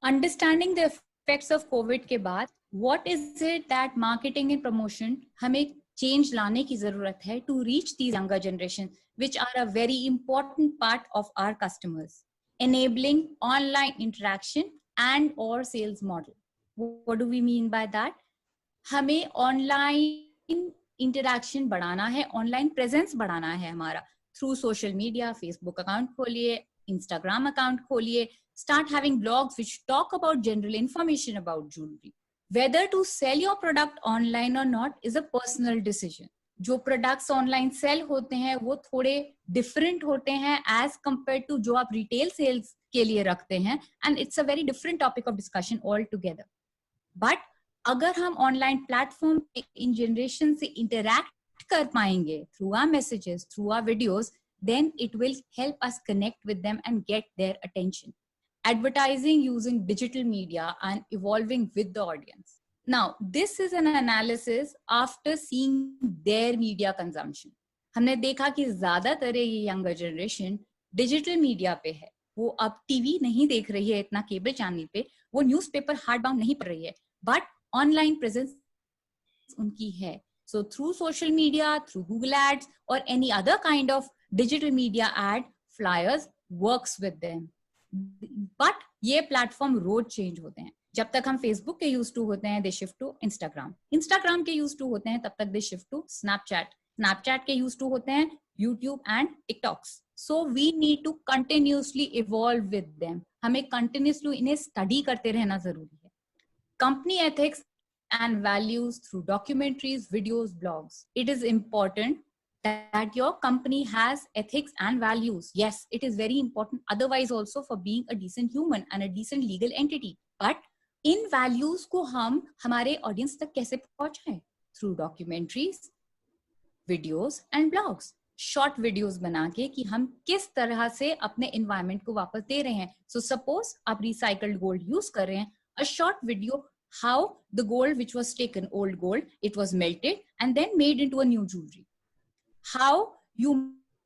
Understanding the effects of COVID के बाद, what is it that marketing and promotion हमें change लाने की जरूरत है to reach these younger generation, which are a very important part of our customers, enabling online interaction and or sales model. What do we mean by that? हमें online interaction बढ़ाना है, online presence बढ़ाना है हमारा through social media. Facebook account खोलिए, Instagram account खोलिए, start having blogs which talk about general information about jewelry. Whether to sell your product online or not is a personal decision. जो products online sale होते हैं वो थोड़े different होते हैं as compare to जो आप रिटेल सेल्स के लिए रखते हैं, and it's a very different topic of discussion all together. But अगर हम ऑनलाइन प्लेटफॉर्म पे इन जनरेशन से इंटरैक्ट कर पाएंगे through our messages, through our videos, then it will help us connect with them and get their attention. Advertising using digital media and evolving with the audience. Now, this is an analysis after seeing their media consumption. हमने देखा कि ज्यादातर ये younger generation digital media पे है. वो अब TV नहीं देख रही है इतना केबल चैनल पे, वो न्यूज़पेपर हार्ड बाउंड नहीं पढ़ रही है, बट ऑनलाइन प्रेजेंस उनकी है. So through social media, through Google ads or any other kind of digital media ad, flyers works with them. But ये platform रोज change होते हैं. जब तक हम फेसबुक के यूज टू होते हैं, they shift to Instagram. Instagram के यूज टू होते हैं, तब तक they shift to Snapchat. Snapchat के यूज टू होते हैं YouTube and TikToks. So we need to continuously evolve with them. हमें कंटिन्यूसली इन्हें स्टडी करते रहना जरूरी है. Company ethics and values through documentaries, videos, blogs. It is important that your company has ethics and values. Yes, it is very important. Otherwise also for being a decent human and a decent legal entity. But in values को हम हमारे audience तक कैसे पहुंचाएं? Through documentaries, videos and blogs. Short videos बना के कि हम किस तरह से अपने environment को वापस दे रहे हैं. So suppose आप recycled gold use कर रहे हैं. A short video how the gold which was taken, old gold, it was melted and then made into a new jewelry. How you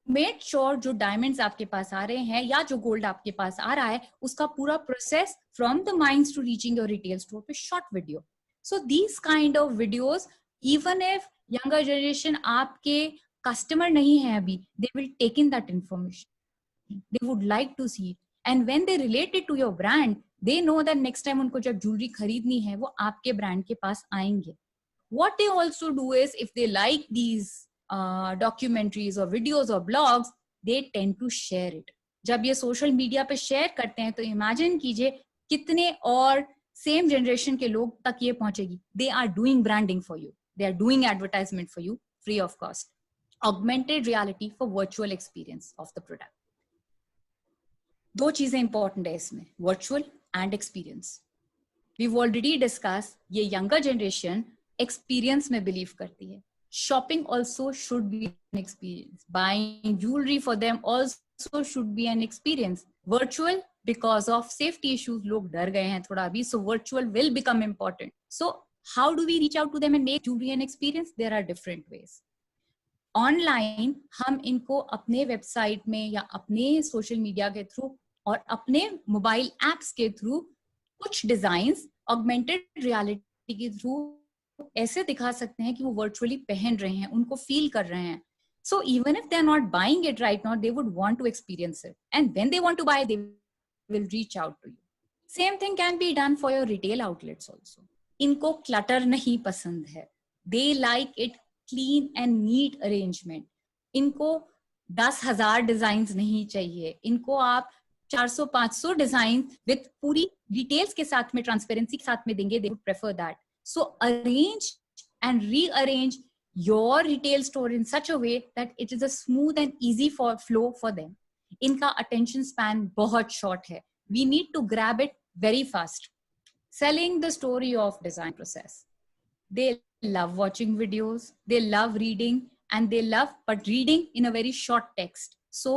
made sure जो diamonds आपके पास आ रहे हैं या जो gold आपके पास आ रहा है उसका पूरा process from the mines to reaching your retail store पे short video. So these kind of videos, even if younger generation आपके customer नहीं है अभी, they will take in that information. They would like to see it. And when they relate it to your brand, they know that next time उनको जब jewelry खरीदनी है वो आपके brand के पास आएंगे. What they also do is if they like these documentaries or videos or blogs, they tend to share it. जब ये social media पे share करते हैं तो imagine कीजिए कितने और same generation के लोग तक ये पहुंचेगी. They are doing branding for you. They are doing advertisement for you free of cost. Augmented reality for virtual experience of the product. दो चीजें इंपॉर्टेंट है इसमें, virtual and experience. We already discuss ये यंगर जनरेशन एक्सपीरियंस में believe करती है. Shopping also should be an experience. Buying jewellery for them also should be an experience. Virtual because of safety issues लोग डर गए हैं थोड़ा अभी, so virtual will become important. So how do we reach out to them and make jewellery an experience? There are different ways. Online हम इनको अपने website में या अपने सोशल मीडिया के थ्रू और अपने मोबाइल एप्स के थ्रू कुछ डिजाइन्स ऑगमेंटेड रियलिटी के थ्रू ऐसे दिखा सकते हैं कि वो वर्चुअली पहन रहे हैं, उनको फील कर रहे हैं. So even if they are not buying it right now, they would want to experience it and when they want to buy they will reach out to you. Same thing can be done for your retail outlets also. इनको clutter नहीं पसंद है. They like it clean and neat arrangement. इनको 10,000 design नहीं चाहिए. इनको आप 400-500 design with पूरी डिटेल्स के साथ में, ट्रांसपेरेंसी के साथ में देंगे. They would prefer that. So arrange and rearrange your retail store in such a way that it is a smooth and easy for flow for them. इनका अटेंशन स्पैन बहुत शॉर्ट है. We need to grab it very fast. Selling the story of design process. They love watching videos, they love reading, and they love but reading in a very short text. So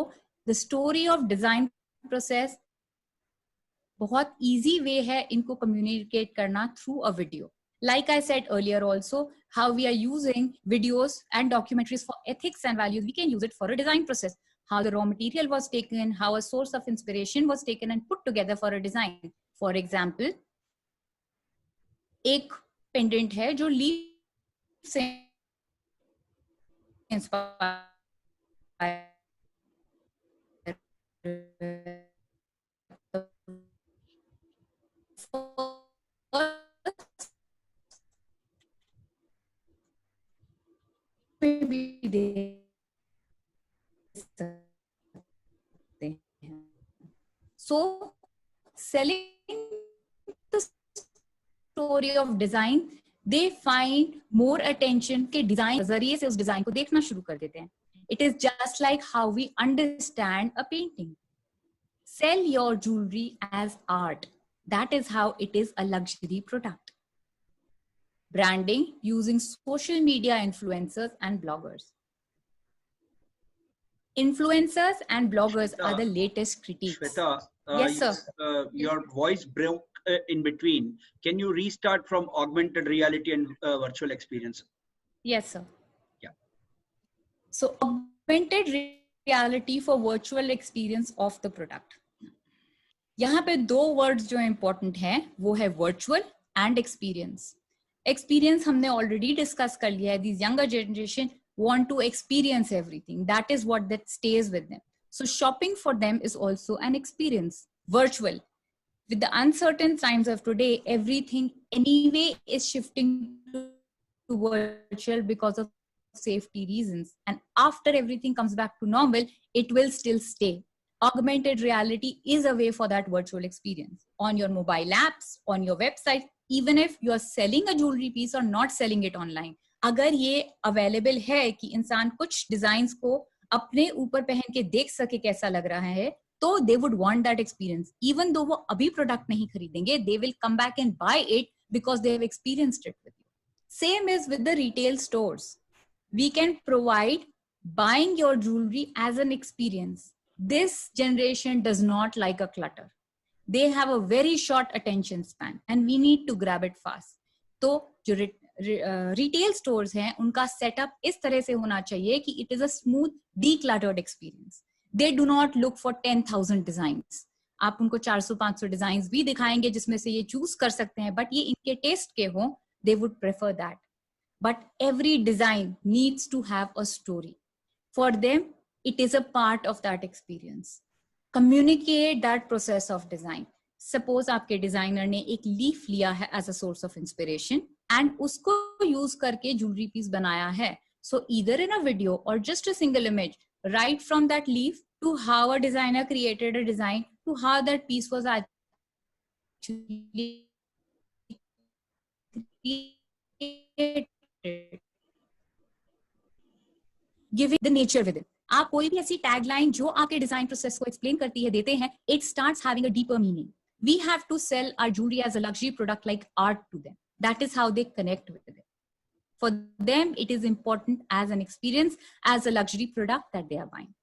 the story of design process बहुत easy way है इनको communicate करना through a video. Like I said earlier also, how we are using videos and documentaries for ethics and values, we can use it for a design process. How the raw material was taken, how a source of inspiration was taken and put together for a design. For example, एक pendant है जो leaf से inspire भी दे सकते हैं. So selling the story of design, they find more attention के design जरिए से उस डिजाइन को देखना शुरू कर देते हैं. It is just like how we understand a painting. Sell your jewelry as art. That is how it is a luxury product. Branding using social media influencers and bloggers. Influencers and bloggers are the latest critiques. Shweta, yes, sir. Your voice broke in between. Can you restart from augmented reality and virtual experience? Yes, sir. Yeah. So augmented reality for virtual experience of the product. यहाँ पे दो words जो important हैं वो है virtual and experience. Experience हमने already discuss कर लिया है. These younger generation want to experience everything. That is what that stays with them. So shopping for them is also an experience. Virtual. with the uncertain times of today, everything anyway is shifting to virtual because of safety reasons. And after everything comes back to normal, it will still stay. Augmented reality is a way for that virtual experience on your mobile apps, on your website, even if you are selling a jewelry piece or not selling it online. अगर ये available है कि इंसान कुछ designs को अपने ऊपर पहन के देख सके कैसा लग रहा है, तो they would want that experience. Even though वो अभी प्रोडक्ट नहीं खरीदेंगे, they will come back and buy it because they have experienced it with you. Same is with the retail stores. We can provide buying your jewelry as an experience. This generation does not like a clutter. They have a very short attention span and we need to grab it fast. तो जो retail stores हैं उनका setup इस तरह से होना चाहिए कि it is a smooth decluttered experience. They do not look for 10,000 designs. आप उनको 400-500 डिजाइन्स भी दिखाएंगे जिसमें से ये चूज कर सकते हैं, बट ये इनके टेस्ट के हों, they would prefer that. But every design needs to have a story. For them, it is a part of that experience. Communicate that process of design. Suppose आपके डिजाइनर ने एक लीफ लिया है as a source of inspiration and उसको use करके jewellery piece बनाया है. So either in a video or just a single image, right from that leaf to how a designer created a design to how that piece was actually created. Giving the nature within. आप कोई भी ऐसी tagline जो आपके design process को explain करती है देते हैं, it starts having a deeper meaning. We have to sell our jewelry as a luxury product like art to them. That is how they connect with it. For them, it is important as an experience, as a luxury product that they are buying.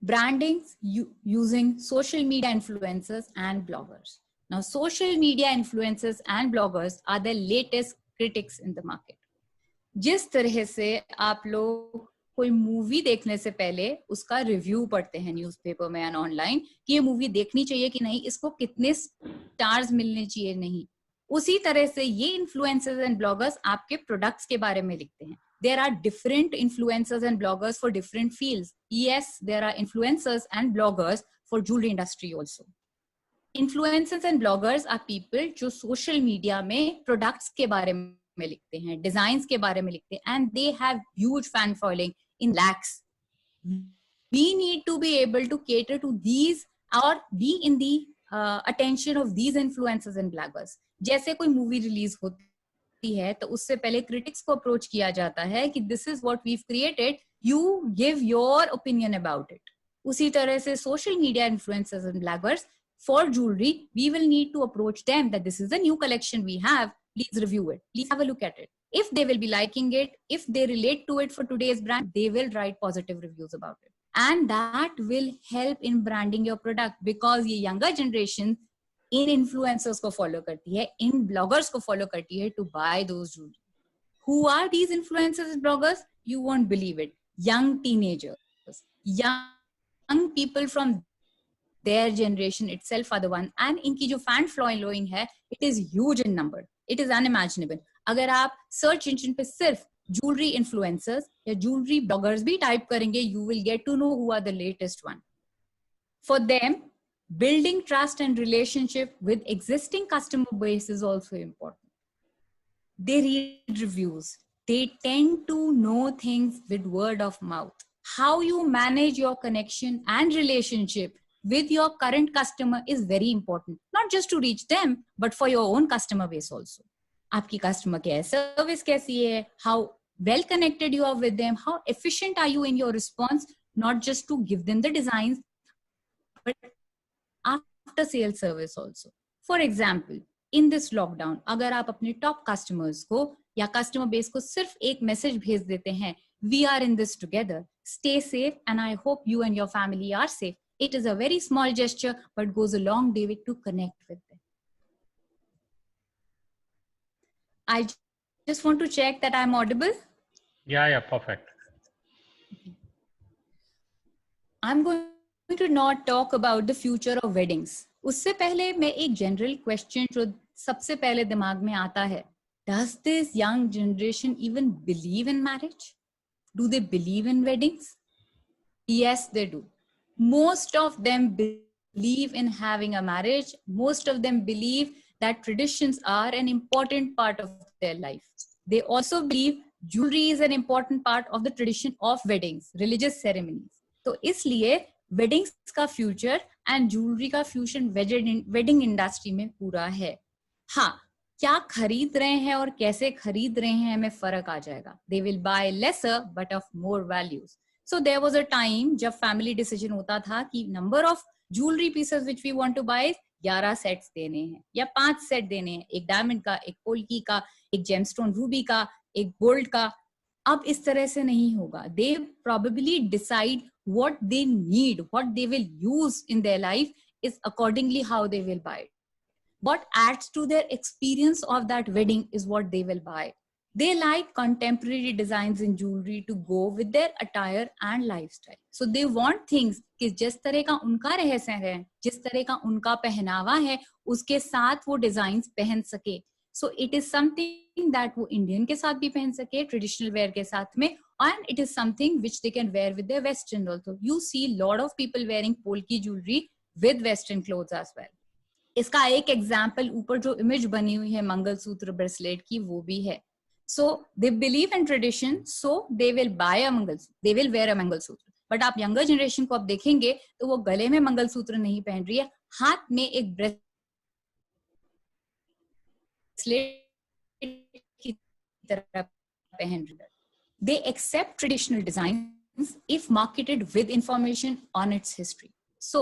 Branding using social media influencers and bloggers. Now, social media influencers and bloggers are the latest critics in the market. जिस तरह से आप लोग कोई movie देखने से पहले उसका रिव्यू पढ़ते हैं न्यूज़पेपर में या ऑनलाइन कि ये मूवी देखनी चाहिए कि नहीं, इसको कितने स्टार्स मिलने चाहिए नहीं, उसी तरह से ये इन्फ्लुएंसर्स एंड ब्लॉगर्स आपके प्रोडक्ट्स के बारे में लिखते हैं. There are different influencers and bloggers for different fields. Yes, there are influencers and bloggers for jewelry industry also. Influencers and bloggers are people जो social media में products के बारे में लिखते हैं, designs के बारे में लिखते हैं, and they have huge fan following in lakhs. We need to be able to cater to these or be in the attention of these influencers and bloggers. जैसे कोई मूवी रिलीज होती है तो उससे पहले क्रिटिक्स को अप्रोच किया जाता है कि this is what we have created, you give your opinion about it. उसी तरह से social media influencers and bloggers for jewellery, we will need to approach them that this is a new collection we have, please review it, please have a look at it. If they will be liking it, if they relate to it for today's brand, they will write positive reviews about it. And that will help in branding your product because ये younger generation in influencers को follow करती है, in bloggers को follow करती है to buy those jewelry. Who are these influencers and bloggers? You won't believe it. Young teenagers, young people from their generation itself are the one. And इनकी जो fan following है, it is huge in number. It is unimaginable. अगर आप search engine पे सिर्फ jewellery influencers या jewellery bloggers भी type करेंगे, you will get to know who are the latest one. For them, building trust and relationship with existing customer base is also important. They read reviews. They tend to know things with word of mouth. How you manage your connection and relationship with your current customer is very important. Not just to reach them, but for your own customer base also. आपकी customer care service कैसी है, how well connected you are with them, how efficient are you in your response, not just to give them the designs but after sale service also. For example, in this lockdown अगर आप अपने top customers को या customer base को सिर्फ एक message भेज देते हैं, we are in this together, stay safe and I hope you and your family are safe. It is a very small gesture but goes a long way to connect with. I just want to check that I'm audible. Yeah, perfect. I'm going to not talk about the future of weddings. उससे पहले मैं एक general question जो सबसे पहले दिमाग में आता है, does this young generation even believe in marriage? Do they believe in weddings? Yes, they do. Most of them believe in having a marriage. Most of them believe that traditions are an important part of their life. They also believe jewelry is an important part of the tradition of weddings, religious ceremonies. तो इसलिए weddings का future and jewelry का fusion wedding industry में पूरा है. हाँ, क्या खरीद रहे हैं और कैसे खरीद रहे हैं में फर्क आ जाएगा. They will buy lesser but of more values. So there was a time जब family decision होता था कि number of jewelry pieces which we want to buy 11 sets देने हैं या 5 सेट देने हैं, एक डायमंड का, एक पोल्की का, एक जेमस्टोन रूबी का, एक गोल्ड का. अब इस तरह से नहीं होगा. They probably decide what they need, what they will use in their life is accordingly how they will buy it. What adds to their experience of that wedding is what they will buy. They like contemporary designs in jewelry to go with their attire and lifestyle. So they want things कि जिस तरह का उनका रहस्य है, जिस तरह का उनका पहनावा है, उसके साथ वो डिजाइन्स पहन सके. So it is something that वो इंडियन के साथ भी पहन सके, ट्रेडिशनल वेयर के साथ में, and it is something which they can wear with their western also. You see lot of people wearing polki jewelry with western clothes as well. इसका एक एग्जाम्पल ऊपर जो इमेज बनी हुई है मंगलसूत्र ब्रेसलेट की वो भी है. So they believe in tradition, so they will buy a mangalsutra, they will wear a mangalsutra. But आप यंगर जनरेशन को आप देखेंगे तो वो गले में मंगलसूत्र नहीं पहन रही है, हाथ में एक ब्रेसलेट की तरह पहन रही है. They accept traditional designs if marketed with information on its history. So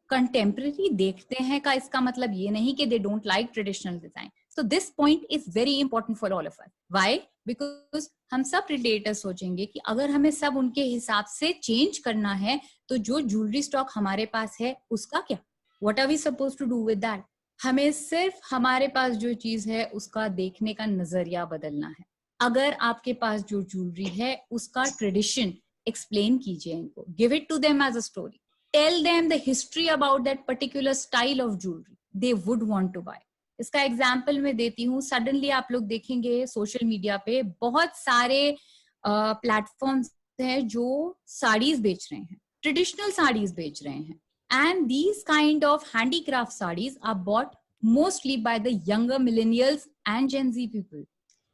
contemporary देखते हैं का इसका मतलब ये नहीं कि they don't like traditional design. So this point is very important for all of us. Why? Because हम सब रिलेटर सोचेंगे कि अगर हमें सब उनके हिसाब से चेंज करना है तो जो ज्वेलरी स्टॉक हमारे पास है उसका क्या? What are we supposed to do with that? हमें सिर्फ हमारे पास जो चीज है उसका देखने का नजरिया बदलना है. अगर आपके पास जो ज्वेलरी है उसका ट्रेडिशन एक्सप्लेन कीजिए इनको. Give it to them as a story. Tell them the history about that particular style of jewelry they would want to buy. इसका एग्जाम्पल मैं देती हूँ. सडनली आप लोग देखेंगे सोशल मीडिया पे बहुत सारे प्लेटफॉर्म्स हैं जो साड़ीज बेच रहे हैं, ट्रेडिशनल साड़ीज बेच रहे हैं. And these kind of handicraft saris are bought mostly by the younger millennials and Gen Z people.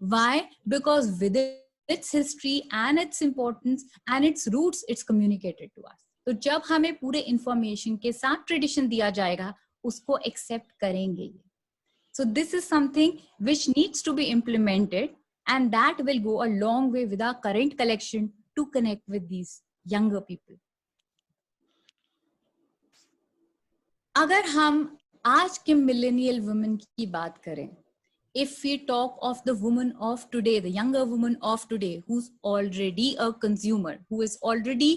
Why? Because with its history and its importance and its roots it's communicated to us. तो जब हमें पूरे information के साथ tradition दिया जाएगा उसको accept करेंगे. So this is something which needs to be implemented, and that will go a long way with our current collection to connect with these younger people. अगर हम आज के millennial women की बात करें, if we talk of the woman of today, the younger woman of today, who's already a consumer, who is already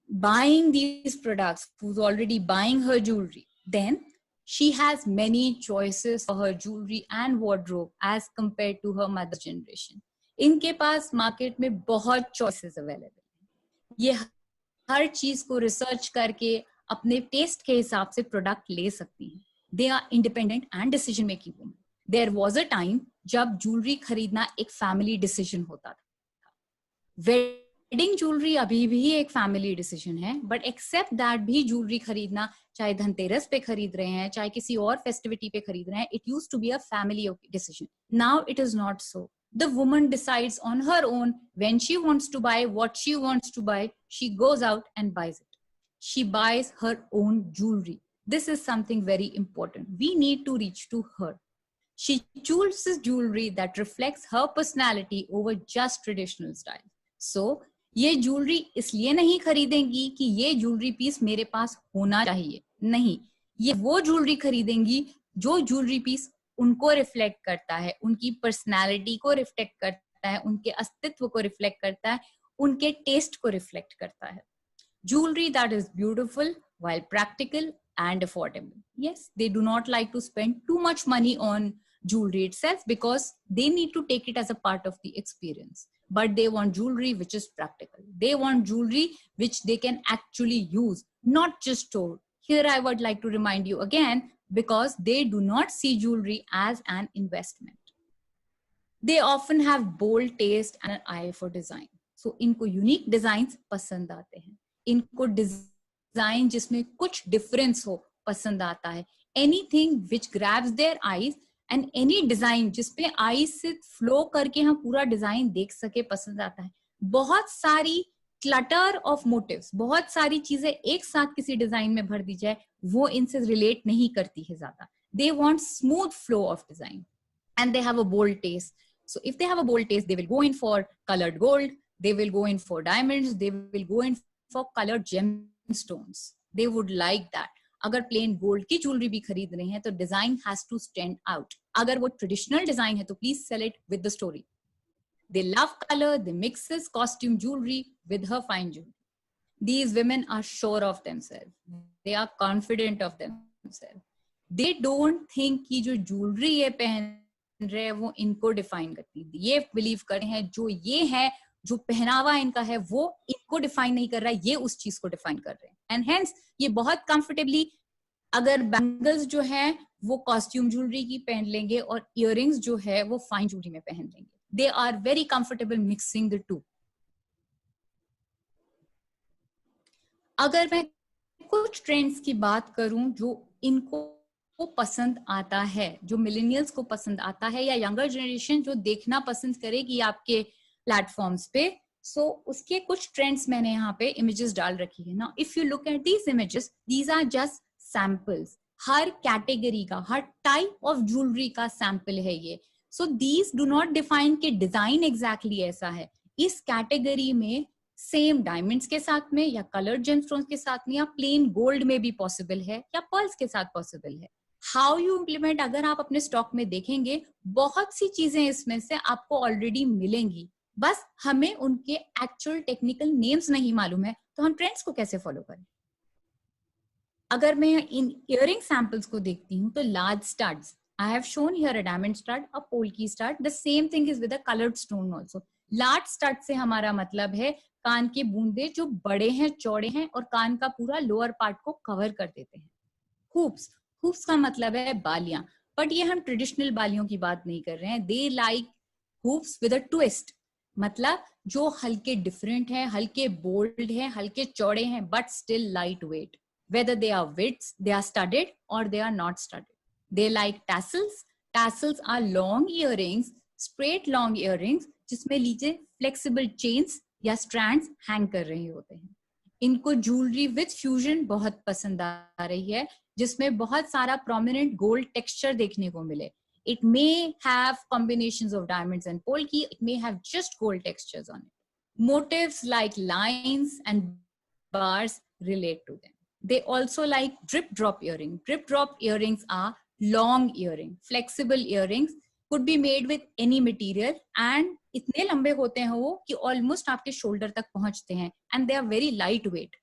buying these products, who's already buying her jewelry, then she has many choices for her jewelry and wardrobe as compared to her mother's generation. इनके पास market में बहुत choices available हैं. ये हर चीज को research करके अपने test के हिसाब से प्रोडक्ट ले सकती हैं. They are independent and decision making women. There was a time जब ज्वेलरी खरीदना एक फैमिली डिसीजन होता था. वेडिंग ज्वेलरी अभी भी एक फैमिली डिसीजन है, बट एक्सेप्ट दैट भी ज्वेलरी खरीदना, चाहे धनतेरस पे खरीद रहे हैं, चाहे किसी और फेस्टिविटी पे खरीद रहे हैं, it used to be a family decision. Now it is not so. The woman decides on her own when she wants to buy what she wants to buy. She goes out and buys it. She buys her own jewelry. This is something very important. We need to reach to her. She chooses jewelry that reflects her personality over just traditional style. So ये jewellery इसलिए नहीं खरीदेंगी कि ये jewellery piece मेरे पास होना चाहिए, नहीं. ये वो ज्वेलरी खरीदेंगी जो ज्वेलरी पीस उनको रिफ्लेक्ट करता है, उनकी पर्सनालिटी को रिफ्लेक्ट करता है, उनके अस्तित्व को रिफ्लेक्ट करता है, उनके टेस्ट को रिफ्लेक्ट करता है. Jewelry that is beautiful while practical and affordable. Yes, they do not like to spend too much money on jewelry itself because they need to take it as a part of the experience. But they want jewelry which is practical. They want jewelry which they can actually use, not just store. Here I would like to remind you again, because they do not see jewelry as an investment. They often have bold taste and an eye for design. So इनको unique designs पसंद आते हैं. इनको design जिसमें कुछ difference हो पसंद आता है. Anything which grabs their eyes and any design जिसपे आईज से फ्लो करके हम पूरा डिजाइन देख सके पसंद आता है. बहुत सारी क्लटर ऑफ मोटिव्स, बहुत सारी चीजें एक साथ किसी डिजाइन में भर दी जाए, वो इनसे रिलेट नहीं करती है ज्यादा. They want smooth flow of design and they have a bold taste. So if they have a bold taste, they will go in for colored gold, they will go in for diamonds, they will go in for colored gemstones. They would like that. अगर plain gold की jewellery भी खरीद रहे हैं तो design has to stand out. अगर वो traditional design है तो please sell it with the story. They love color, they mixes costume jewelry with her fine jewelry. These women are sure of themselves. They are confident of themselves. They don't think कि जो jewellery ये पहन रहे वो इनको define करती. ये believe करते हैं जो ये है, जो पहनावा इनका है वो इनको डिफाइन नहीं कर रहा है, ये उस चीज को डिफाइन कर रहे हैं. एंड हेंस ये बहुत कंफर्टेबली अगर बैंगल्स जो है वो कॉस्ट्यूम ज्वेलरी की पहन लेंगे और इयररिंग्स जो है वो फाइन ज्वेलरी में पहन लेंगे. They are very comfortable mixing the two. अगर मैं कुछ ट्रेंड्स की बात करूं जो इनको को पसंद आता है, जो मिलेनियल्स को पसंद आता है या यंगर जनरेशन जो देखना पसंद करेगी आपके प्लेटफॉर्म्स पे, सो उसके कुछ ट्रेंड्स मैंने यहाँ पे इमेजेस डाल रखी है ना. If you look at these images, these are just samples. हर कैटेगरी का, हर टाइप ऑफ ज्वेलरी का सैंपल है ये. So these do not define कि डिजाइन एग्जैक्टली ऐसा है. इस कैटेगरी में सेम डायमंड्स के साथ में या कलर्ड जेमस्टोन्स के साथ में या प्लेन गोल्ड में भी पॉसिबल है या पर्ल्स के साथ पॉसिबल है. हाउ यू इम्प्लीमेंट, अगर आप अपने स्टॉक में देखेंगे बहुत सी चीजें इसमें से आपको ऑलरेडी मिलेंगी, बस हमें उनके एक्चुअल टेक्निकल नेम्स नहीं मालूम है, तो हम ट्रेंड्स को कैसे फॉलो करें. अगर मैं इन इयरिंग सैंपल्स को देखती हूँ तो large studs, I have shown here a diamond stud, a polki stud, the same thing is with a coloured stone also. Large stud से हमारा मतलब है कान के बूंदे जो बड़े हैं, चौड़े हैं और कान का पूरा लोअर पार्ट को कवर कर देते हैं. हुप्स, हुप्स का मतलब है बालियां, बट ये हम ट्रेडिशनल बालियों की बात नहीं कर रहे हैं. They like hoops with a twist, मतलब जो हल्के डिफरेंट है, हल्के बोल्ड है, हल्के चौड़े हैं, but still light weight. Whether they are widths, they are studded or they are not studded. They like tassels. Tassels are long earrings, straight long earrings, जिसमें नीचे flexible chains या strands hang कर रहे होते हैं. इनको jewelry with fusion बहुत पसंद आ रही है, जिसमें बहुत सारा prominent gold texture देखने को मिले. It may have combinations of diamonds and polki. It may have just gold textures on it. Motifs like lines and bars relate to them. They also like drip drop earring. Drip drop earrings are long earring, flexible earrings, could be made with any material and इतने लंबे होते हैं वो कि almost आपके shoulder तक पहुंचते हैं and they are very lightweight.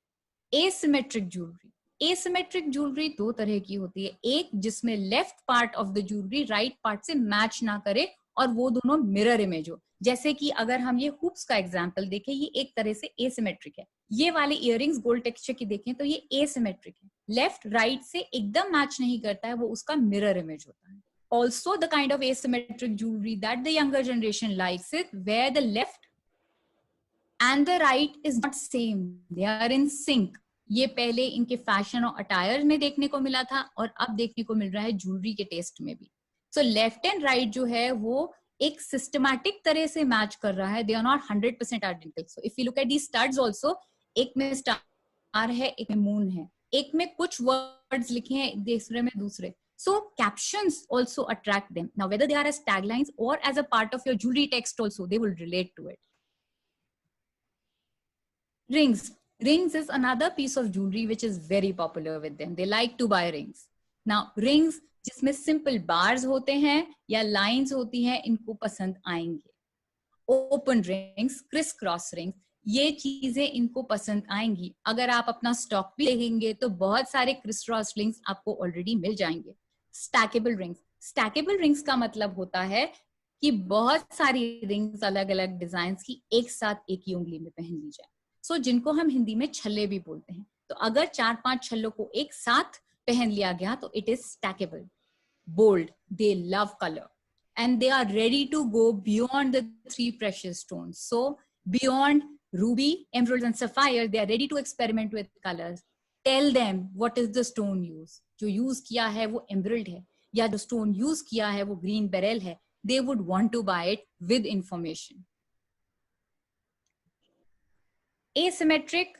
Asymmetric jewelry. Asymmetric jewelry दो तरह की होती है. एक जिसमें left part of the jewelry right part से match ना करे और वो दोनों mirror image हो. जैसे कि अगर हम ये हुप्स का एग्जाम्पल देखें, ये एक तरह से एसिमेट्रिक है. ये वाले इयररिंग्स गोल्ड टेक्सचर की देखें तो ये एसिमेट्रिक है. लेफ्ट राइट से एकदम मैच नहीं करता है, वो उसका मिरर इमेज होता है. Also the kind of asymmetric jewellery that the younger generation likes it, where the left and the right is not same, they are in sync. ये पहले इनके फैशन और अटायर में देखने को मिला था और अब देखने को मिल रहा है ज्वेलरी के टेस्ट में भी. सो लेफ्ट एंड राइट जो है वो एक सिस्टमैटिक तरह से मैच कर रहा है. They are not 100% identical. So if you look at the studs also, एक में स्टार है, एक में मून है, एक में कुछ वर्ड्स लिखे हैं, दूसरे में दूसरे. So captions also attract them. Now whether they are as taglines और as a part of your jewellery text also, they will relate to it. Rings is another piece of jewelry which is very popular with them. They like to buy rings. Now rings जिसमें simple bars होते हैं या lines होती हैं, इनको पसंद आएंगे. Open rings, criss cross rings, ये चीजें इनको पसंद आएंगी. अगर आप अपना स्टॉक भी देखेंगे तो बहुत सारे क्रिस क्रॉस रिंग्स आपको ऑलरेडी मिल जाएंगे. स्टैकेबल रिंग्स, स्टैकेबल रिंग्स का मतलब होता है कि बहुत सारी रिंग्स अलग अलग डिजाइन की एक साथ एक ही उंगली में पहन ली जाए. सो जिनको हम हिंदी में छल्ले भी बोलते हैं. तो अगर 4-5 छल्लों को एक साथ पहन लिया गया तो it is stackable. Bold, they love colour and they are ready to go beyond the 3 precious stones. So beyond ruby, emeralds and sapphire, they are ready to experiment with colors. tell them what is the stone use. जो use किया है वो emerald है, या जो stone use किया है वो green beryl है. They would want to buy it with information. Asymmetric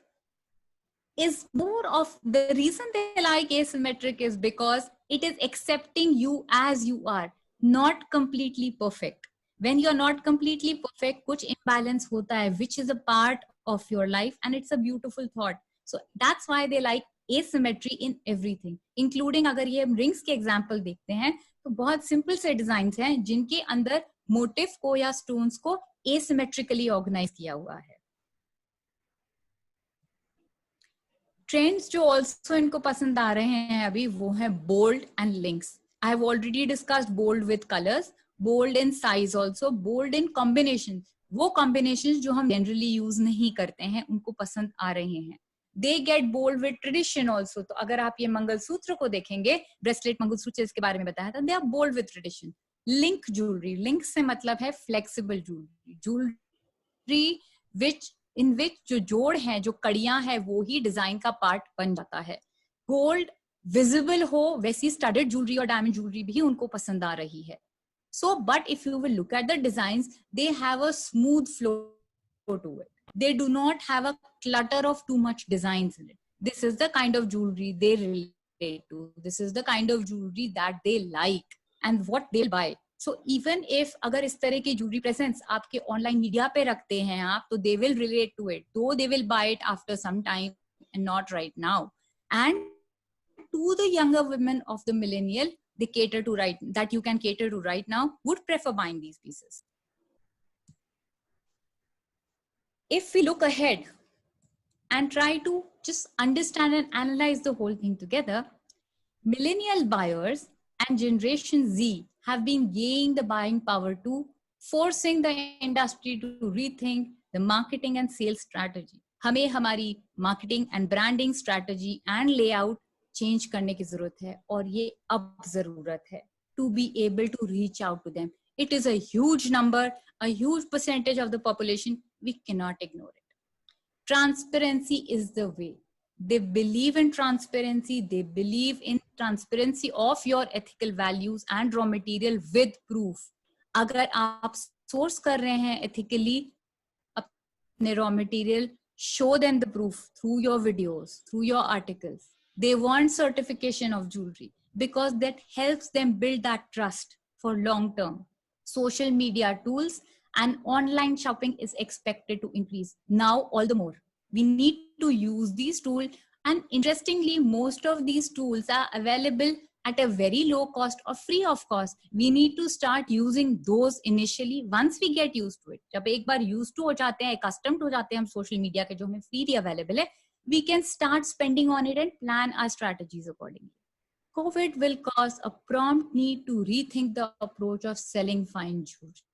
is more of, the reason they like asymmetric is because it is accepting you as you are, not completely perfect. When you're not completely perfect, kuch imbalance hota hai, which is a part of your life, and it's a beautiful thought. So that's why they like asymmetry in everything, including अगर ये हम rings के example देखते हैं तो बहुत simple से designs हैं जिनके अंदर motif को या stones को asymmetrically organize किया हुआ है. ट्रेंड्स जो ऑल्सो इनको पसंद आ रहे हैं अभी वो है bold and links. I have already discussed bold with colours, bold in size also, bold in combination. वो कॉम्बिनेशन जो हम जनरली यूज नहीं करते हैं उनको पसंद आ रहे हैं. They get bold with tradition also. तो अगर आप ये मंगलसूत्र को देखेंगे, ब्रेसलेट मंगलसूत्र इसके बारे में बताया था, they are bold with tradition. Link jewellery, link से मतलब है flexible jewellery, jewellery which in which जो जोड़ है, जो कड़ियां है, वो ही डिजाइन का पार्ट बन जाता है. गोल्ड विजिबल हो वैसी स्टडेड ज्वेलरी और डायमंड ज्वेलरी भी उनको पसंद आ रही है. So but if you will look at the designs, they have a smooth flow to it. They do not have a clutter of too much designs in it. This is the kind of jewellery they relate to. This is the kind of jewellery that they like and what they buy. So even if अगर इस तरह की jewelry presence आपके online media पे रखते हैं आप, तो they will relate to it, though they will buy it after some time and not right now. And to the younger women of the millennial, they cater to right, that you can cater to right now, would prefer buying these pieces. If we look ahead and try to just understand and analyze the whole thing together, millennial buyers and Generation Z have been gaining the buying power to forcing the industry to rethink the marketing and sales strategy. हमें हमारी marketing and branding strategy and layout change करने की जरूरत है, और ये अब जरूरत है to be able to reach out to them. It is a huge number, a huge percentage of the population. We cannot ignore it. Transparency is the way. They believe in transparency. They believe in transparency of your ethical values and raw material with proof. अगर आप source कर रहे हैं ethically अपने raw material, show them the proof through your videos, through your articles. They want certification of jewelry because that helps them build that trust for long term. Social media tools and online shopping is expected to increase now all the more. We need to use these tools, and interestingly, most of these tools are available at a very low cost or free of cost. We need to start using those initially once we get used to it. जब एक बार used to हो जाते हैं, accustomed हो जाते हैं हम social media के जो हमें freely available है, we can start spending on it and plan our strategies accordingly. COVID will cause a prompt need to rethink the approach of selling fine jewelry.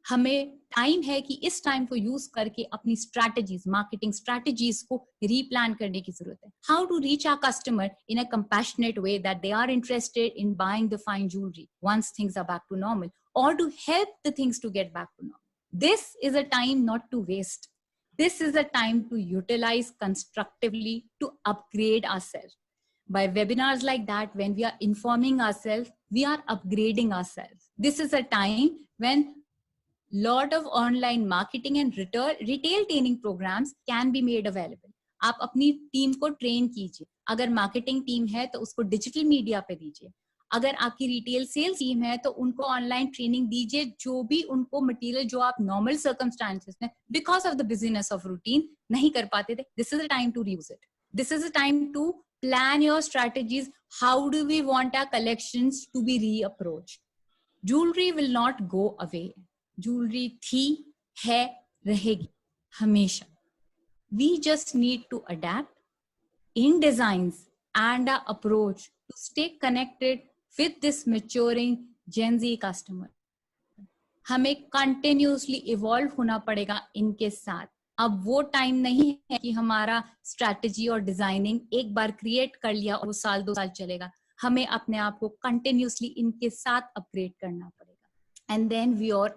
हमें टाइम है कि इस टाइम को use करके अपनी स्ट्रैटेजीज, मार्केटिंग स्ट्रैटेजीज को replan करने की जरूरत है. How to reach our customer in a compassionate way that they are interested in buying the fine jewellery once things are back to normal, और to help the things to get back to normal. This is a time not to waste. This is a time to utilize constructively to upgrade ourselves. By webinars like that, when we are informing ourselves, we are upgrading ourselves. This is a time when lot of online marketing and retail training programs can be made available. आप अपनी team को train कीजिए. अगर marketing team है तो उसको digital media पे दीजिए. अगर आपकी रिटेल सेल्स टीम है तो उनको ऑनलाइन ट्रेनिंग दीजिए, जो भी उनको मटेरियल जो आप नॉर्मल सर्कमस्टांसेस में because of the business of routine नहीं कर पाते थे. This is a time to use it. This is a time to plan your strategies. How do we want our collections to be reapproached? Jewellery will not go away. Jewellery थी, है, रहेगी हमेशा. We just need to adapt in designs and our approach to stay connected with this maturing Gen Z customer. हमें continuously evolve होना पड़ेगा इनके साथ. अब वो टाइम नहीं है कि हमारा स्ट्रैटेजी और डिजाइनिंग एक बार क्रिएट कर लिया और वो साल 2 साल चलेगा. हमें अपने आप को continuously इनके साथ अपग्रेड करना पड़ेगा. And then we are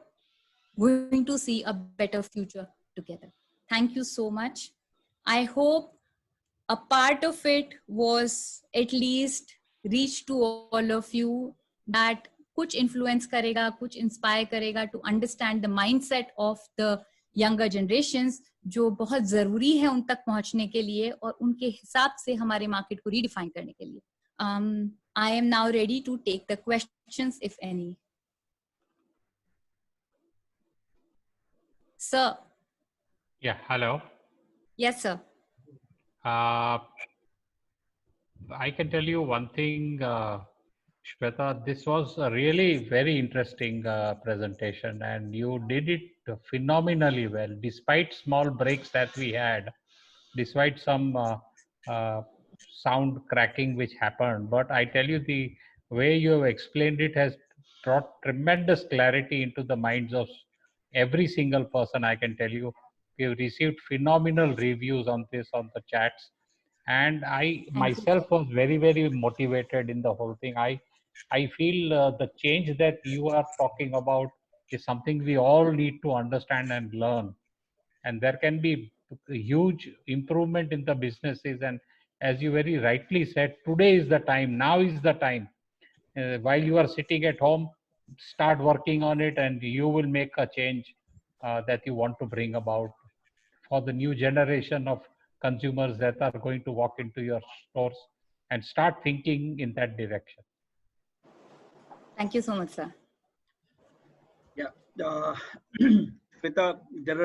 going to see a better future together. Thank you so much. I hope a part of it was at least reach to all of you, that कुछ influence करेगा, कुछ inspire करेगा to understand the mindset of the younger generations, जो बहुत जरूरी है उन तक पहुंचने के लिए और उनके हिसाब से हमारे मार्केट को रीडिफाइन करने के लिए. I am now ready to take the questions, if any. Sir. Yeah, hello. Yes, sir. I can tell you one thing, Shweta, this was a really very interesting presentation, and you did it phenomenally well, despite small breaks that we had, despite some sound cracking which happened. But I tell you, the way you have explained it has brought tremendous clarity into the minds of every single person. I can tell you, we have received phenomenal reviews on this on the chats, and I myself was very, very motivated in the whole thing. I feel the change that you are talking about is something we all need to understand and learn, and there can be a huge improvement in the businesses. And as you very rightly said, today is the time, now is the time. While you are sitting at home, start working on it, and you will make a change that you want to bring about for the new generation of consumers that are going to walk into your stores, and start thinking in that direction. Thank you so much, sir. Yeah. Shweta, there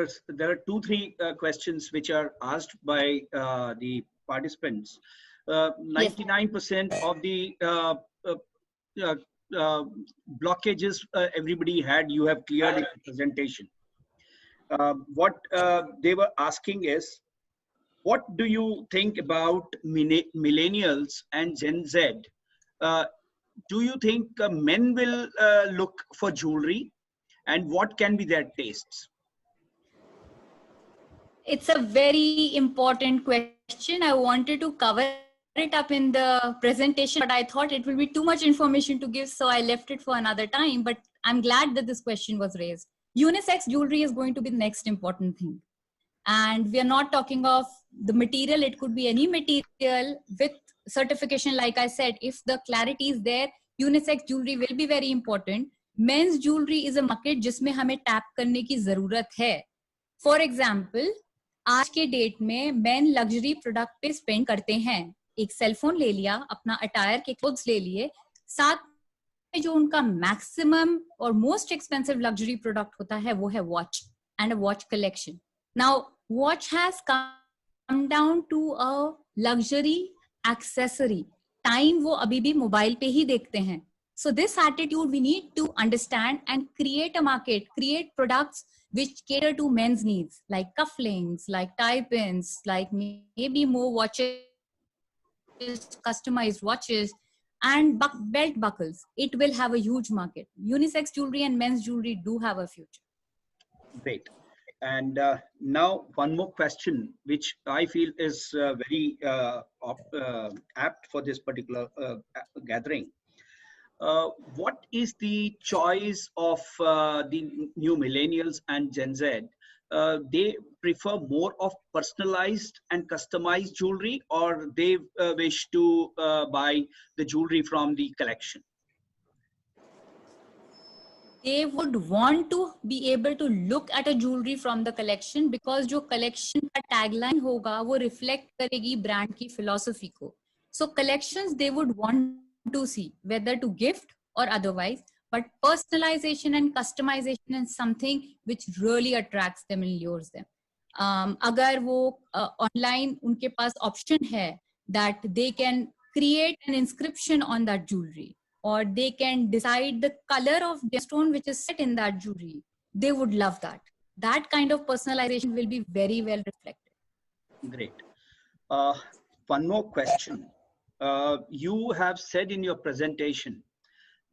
are 2-3 questions which are asked by the participants. 99% of the blockages everybody had, you have cleared in the presentation. What they were asking is, what do you think about millennials and Gen Z? Do you think men will look for jewelry, and what can be their tastes? It's a very important question. I wanted to cover it up in the presentation, but I thought it will be too much information to give, so I left it for another time. But I'm glad that this question was raised. Unisex jewelry is going to be the next important thing. And we are not talking of the material. It could be any material with certification. Like I said, if the clarity is there, unisex jewelry will be very important. Men's jewelry is a market जिसमें हमें tap करने की जरूरत है. For example, आज के date में men luxury product पे स्पेंड करते हैं. एक सेलफोन ले लिया, अपना अटायर के क्लोथ्स ले लिए, साथ में जो उनका मैक्सिमम और मोस्ट एक्सपेंसिव लग्जरी प्रोडक्ट होता है वो है watch and a watch collection. Now watch has come down to a luxury accessory. Time वो अभी भी मोबाइल पे ही देखते हैं. So this attitude we need to understand and create a market, create products which cater to men's needs, like cufflinks, like tie-pins, like maybe more watches, customized watches, and belt buckles. It will have a huge market. Unisex jewelry and men's jewelry do have a future. Great. And now one more question, which I feel is very apt for this particular gathering. What is the choice of the new millennials and Gen Z? They prefer more of personalized and customized jewelry, or they wish to buy the jewelry from the collection? They would want to be able to look at a jewelry from the collection, because जो collection का tagline होगा वो reflect करेगी brand की philosophy को. So collections they would want to see, whether to gift or otherwise, but personalization and customization is something which really attracts them and lures them. अगर वो online उनके पास option है that they can create an inscription on that jewelry, or they can decide the color of gemstone which is set in that jewelry, they would love that. That kind of personalization will be very well reflected. Great. One more question. You have said in your presentation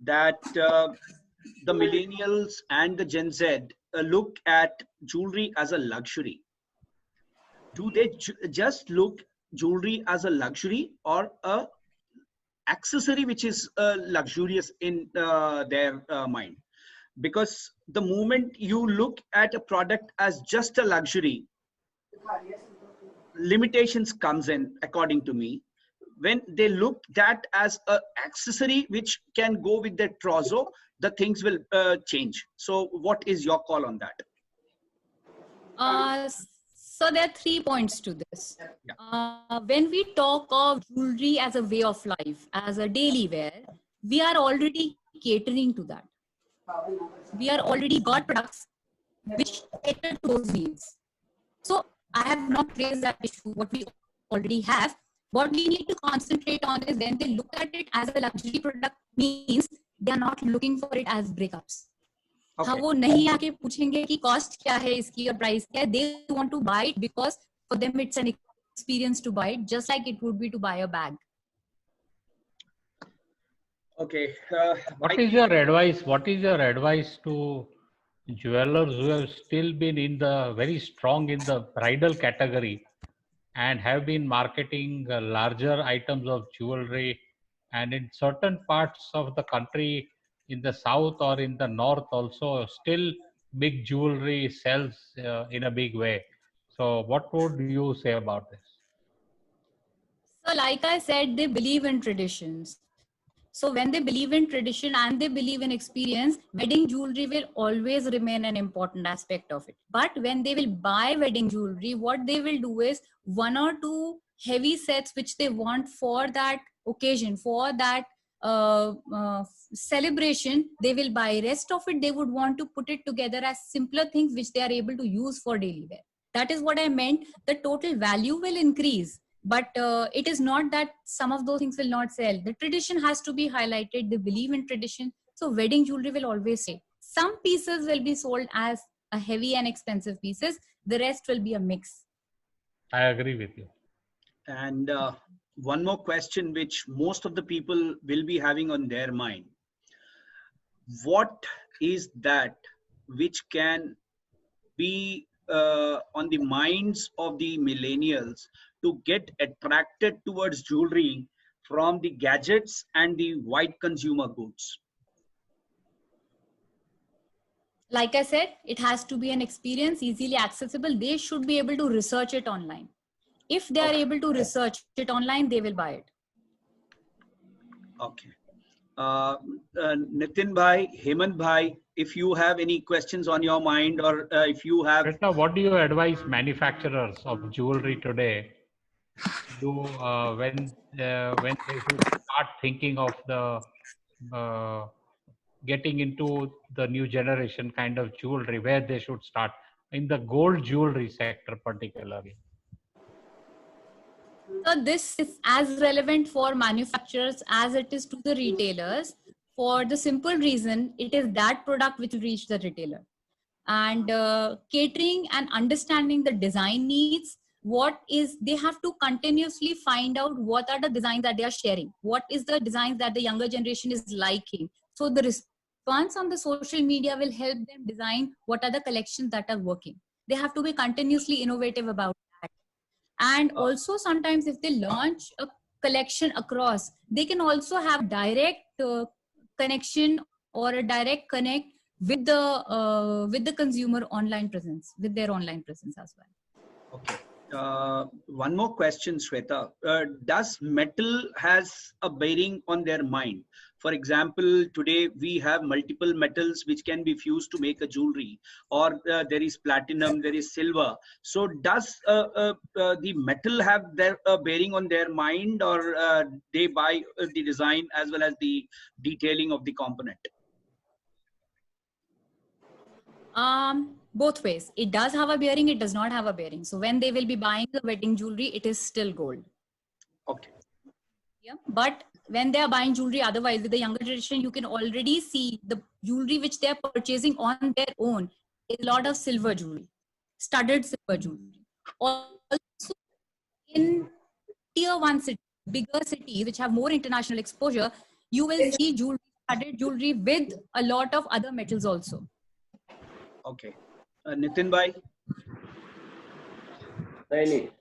that the millennials and the Gen Z look at jewelry as a luxury. Do they just look jewelry as a luxury, or a accessory which is luxurious in their mind? Because the moment you look at a product as just a luxury, limitations comes in, according to me, when they look that as a accessory which can go with their trousseau, the things will change. So what is your call on that? So there are 3 points to this. Yeah. When we talk of jewelry as a way of life, as a daily wear, we are already catering to that. We are already got products which cater to those needs. So I have not raised that issue, what we already have. What we need to concentrate on is when they look at it as a luxury product, means they are not looking for it as breakups. हाँ वो नहीं आके पूछेंगे कि cost क्या है इसकी और प्राइस क्या है. They want to buy it because for them it's an experience to buy it, just like it would be to buy a bag. Okay. What is your advice? What is your advice to jewelers who have still been in the very strong in the bridal category and have been marketing larger items of jewelry, and in certain parts of the country, in the south or in the north also, still big jewelry sells in a big way. So what would you say about this? So like I said, they believe in traditions. So when they believe in tradition and they believe in experience, wedding jewelry will always remain an important aspect of it. But when they will buy wedding jewelry, what they will do is 1 or 2 heavy sets which they want for that occasion, for that celebration, they will buy. Rest of it, they would want to put it together as simpler things which they are able to use for daily wear. That is what I meant. The total value will increase. But it is not that some of those things will not sell. The tradition has to be highlighted. They believe in tradition. So wedding jewelry will always stay. Some pieces will be sold as a heavy and expensive pieces. The rest will be a mix. I agree with you. And one more question which most of the people will be having on their mind. What is that which can be on the minds of the millennials to get attracted towards jewelry from the gadgets and the white consumer goods? Like I said, it has to be an experience, easily accessible. They should be able to research it online. If they are able to research it online, they will buy it. Okay. Nitin bhai, Hemant bhai, if you have any questions on your mind, or if you have... Krishna, what do you advise manufacturers of jewelry today do when they should start thinking of the getting into the new generation kind of jewelry, where they should start in the gold jewelry sector particularly? So this is as relevant for manufacturers as it is to the retailers, for the simple reason it is that product which will reach the retailer. And catering and understanding the design needs, they have to continuously find out what are the designs that they are sharing, what is the designs that the younger generation is liking. So the response on the social media will help them design what are the collections that are working. They have to be continuously innovative about that. And also sometimes if they launch a collection across, they can also have direct connection or a direct connect with the consumer online presence, with their online presence as well. Okay. One more question, Shweta. Does metal has a bearing on their mind? For example, today we have multiple metals which can be fused to make a jewelry, or there is platinum, there is silver. So does the metal have their bearing on their mind, or they buy the design as well as the detailing of the component? Both ways. It does have a bearing, it does not have a bearing. So when they will be buying the wedding jewelry, it is still gold. Okay. Yeah. But when they are buying jewelry otherwise, with the younger generation, you can already see the jewelry which they are purchasing on their own is a lot of silver jewelry, studded silver jewelry. Also in tier 1 cities, bigger cities which have more international exposure, you will see jewelry, studded jewelry with a lot of other metals also. Okay. Nitin bhai?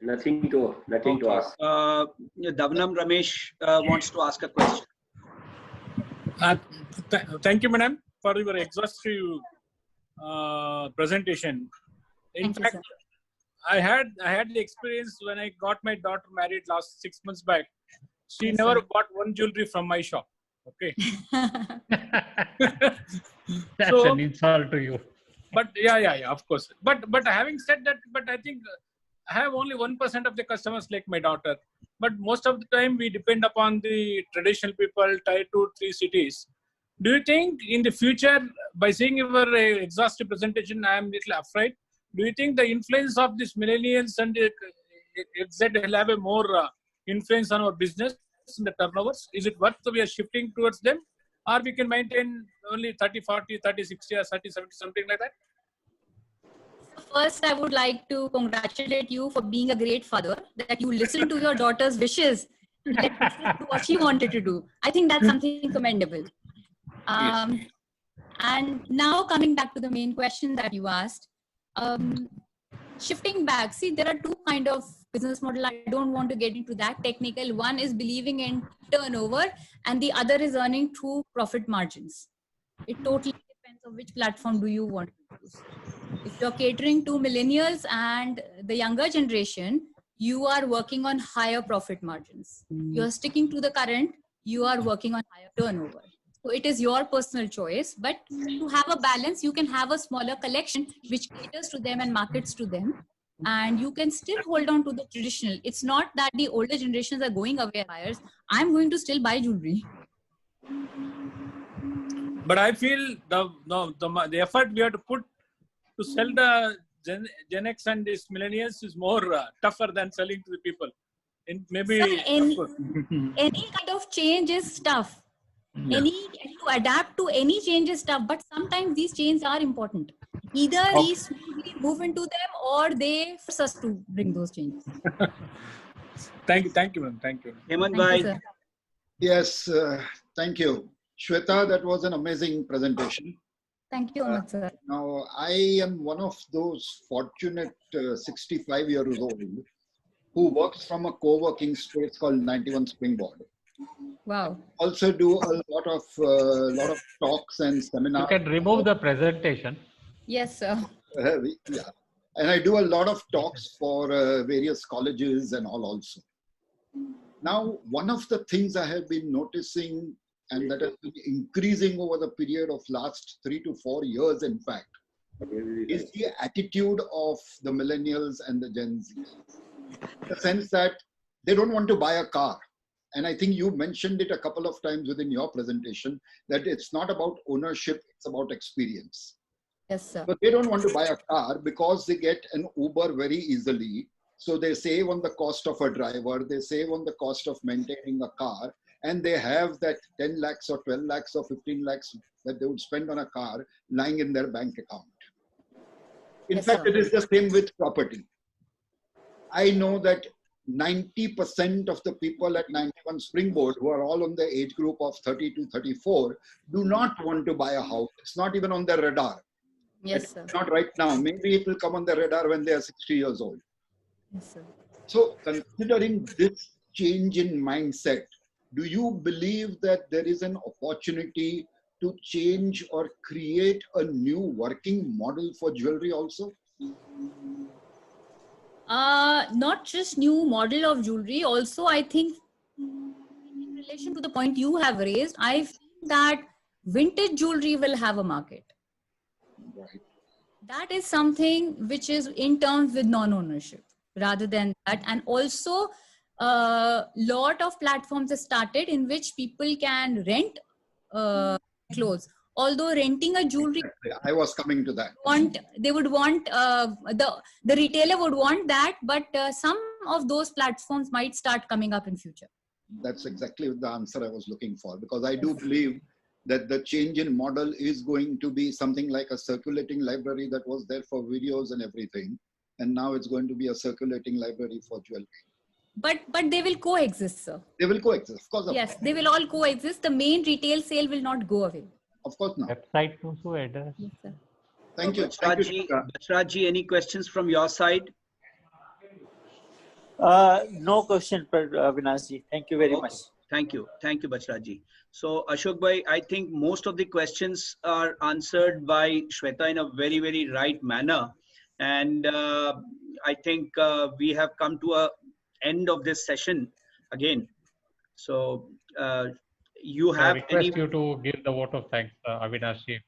Nothing to ask. Davanam Ramesh wants to ask a question. Thank you, madam, for your exhaustive presentation. In fact, I had the experience when I got my daughter married last 6 months back. She Yes, never sir. bought one jewelry from my shop. Okay. That's So, an insult to you. but yeah, of course. But having said that, but I think I have only 1% of the customers like my daughter. But most of the time we depend upon the traditional people, tier 2, 3 cities. Do you think in the future, by seeing your exhaustive presentation, I am a little afraid. Do you think the influence of these millennials and XZ will have a more influence on our business in the turnovers? Is it worth we are shifting towards them? Or we can maintain only 30, 40, 30, 60 or 30, 70, something like that? First, I would like to congratulate you for being a great father, that you listened to your daughter's wishes and let her do what she wanted to do. I think that's something commendable. And now coming back to the main question that you asked, shifting back, see, there are two kind of business model. I don't want to get into that technical. One is believing in turnover and the other is earning through profit margins. It totally depends on which platform do you want to use. If you're catering to millennials and the younger generation, you are working on higher profit margins. You're sticking to the current, you are working on higher turnover. So it is your personal choice, but to have a balance, you can have a smaller collection which caters to them and markets to them. And you can still hold on to the traditional. It's not that the older generations are going away buyers. I'm going to still buy jewelry. But I feel the effort we have to put to sell the Gen X and these millennials is more tougher than selling to the people. And maybe Sir, any kind of change is tough. Yeah. To adapt to any change is tough, but sometimes these changes are important. Either we smoothly move into them or they force us to bring those changes. Thank you, ma'am. Thank you. Hemant Thank you, bhai. sir. Yes, thank you. Shweta, that was an amazing presentation. Thank you so much, sir. Now, I am one of those fortunate 65 years old who works from a co-working space called 91 Springboard. Wow. Also do a lot of talks and You seminars. can remove the presentation. Yes, sir. Yeah. And I do a lot of talks for various colleges and all also. Now, one of the things I have been noticing and that has been increasing over the period of last 3 to 4 years, in fact, is the attitude of the millennials and the Gen Z. The sense that they don't want to buy a car. And I think you mentioned it a couple of times within your presentation, that it's not about ownership, it's about experience. Yes, sir. But they don't want to buy a car because they get an Uber very easily. So they save on the cost of a driver, they save on the cost of maintaining a car, and they have that 10 lakhs or 12 lakhs or 15 lakhs that they would spend on a car lying in their bank account. In Yes, fact, sir. it is the same with property. I know that 90% of the people at 91 Springboard, who are all on the age group of 30 to 34, do not want to buy a house. It's not even on their radar. Yes, sir. Not right now. Maybe it will come on the radar when they are 60 years old. Yes, sir. So considering this change in mindset, do you believe that there is an opportunity to change or create a new working model for jewelry also? Not just new model of jewelry. Also, I think in relation to the point you have raised, I feel that vintage jewelry will have a market. Right. That is something which is in terms with non-ownership rather than that. And also, lot of platforms have started in which people can rent clothes. Although renting a jewelry, I was coming to that. they would want the retailer would want that, but some of those platforms might start coming up in future. That's exactly the answer I was looking for, because I do believe that the change in model is going to be something like a circulating library that was there for videos and everything, and now it's going to be a circulating library for jewelry. But they will coexist, sir. They will coexist, of course. Yes, they will all coexist. The main retail sale will not go away. Of course not. Website to address. Yes, sir. Thank you. Thank you. Bachraji, any questions from your side? No question, Vinashji. Thank you very much. Thank you, Bachraji. So Ashok bhai, I think most of the questions are answered by Shweta in a very, very right manner. And I think we have come to a end of this session again. So you I have request any? you to give the vote of thanks, Avinash ji.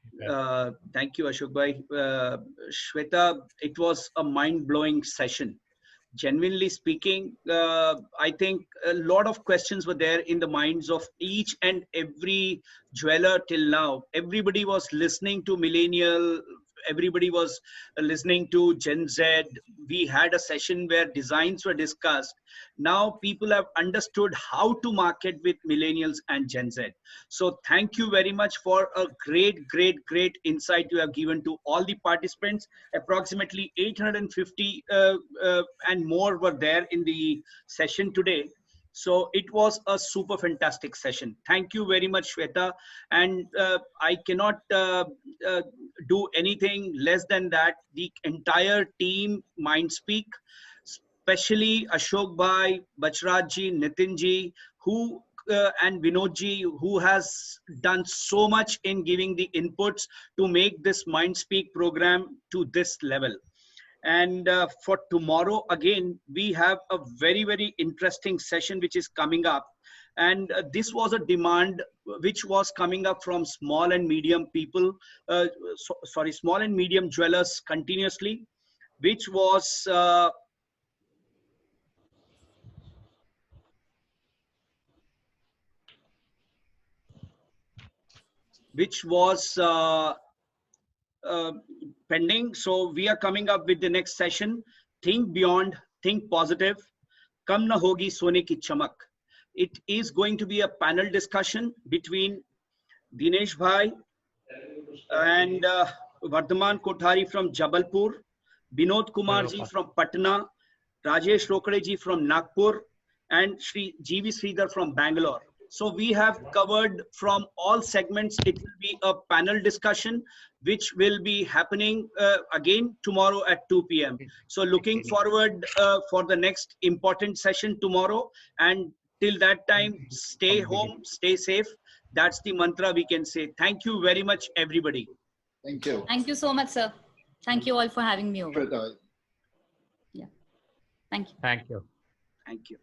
Thank you, Ashok bhai. Shweta, it was a mind-blowing session. Genuinely speaking, I think a lot of questions were there in the minds of each and every jeweler till now. Everybody was listening to millennial, everybody was listening to Gen Z. We had a session where designs were discussed. Now people have understood how to market with millennials and Gen Z. So thank you very much for a great insight you have given to all the participants. Approximately 850 and more were there in the session today. So it was a super fantastic session. Thank you very much, Shweta. And I cannot do anything less than that. The entire team Mindspeak, especially Ashok bhai, Bachraj ji, Nitin ji, who and Vinod ji, who has done so much in giving the inputs to make this Mindspeak program to this level. And for tomorrow, again, we have a very interesting session which is coming up. And this was a demand which was coming up from small and medium people, small and medium jewelers continuously, which was pending. So we are coming up with the next session. Think beyond, think positive. Kam na hogi sone ki chamak. It is going to be a panel discussion between Dinesh bhai and Vardhaman Kothari from Jabalpur, Binod Kumar ji from Patna, Rajesh Rokade ji from Nagpur, and Shri G.V. Sridhar from Bangalore. So we have covered from all segments. It will be a panel discussion which will be happening again tomorrow at 2 p.m. So looking forward for the next important session tomorrow. And till that time, stay home, stay safe. That's the mantra we can say. Thank you very much, everybody. Thank you. Thank you so much, sir. Thank you all for having me over. Shweta. Yeah. Thank you. Thank you. Thank you.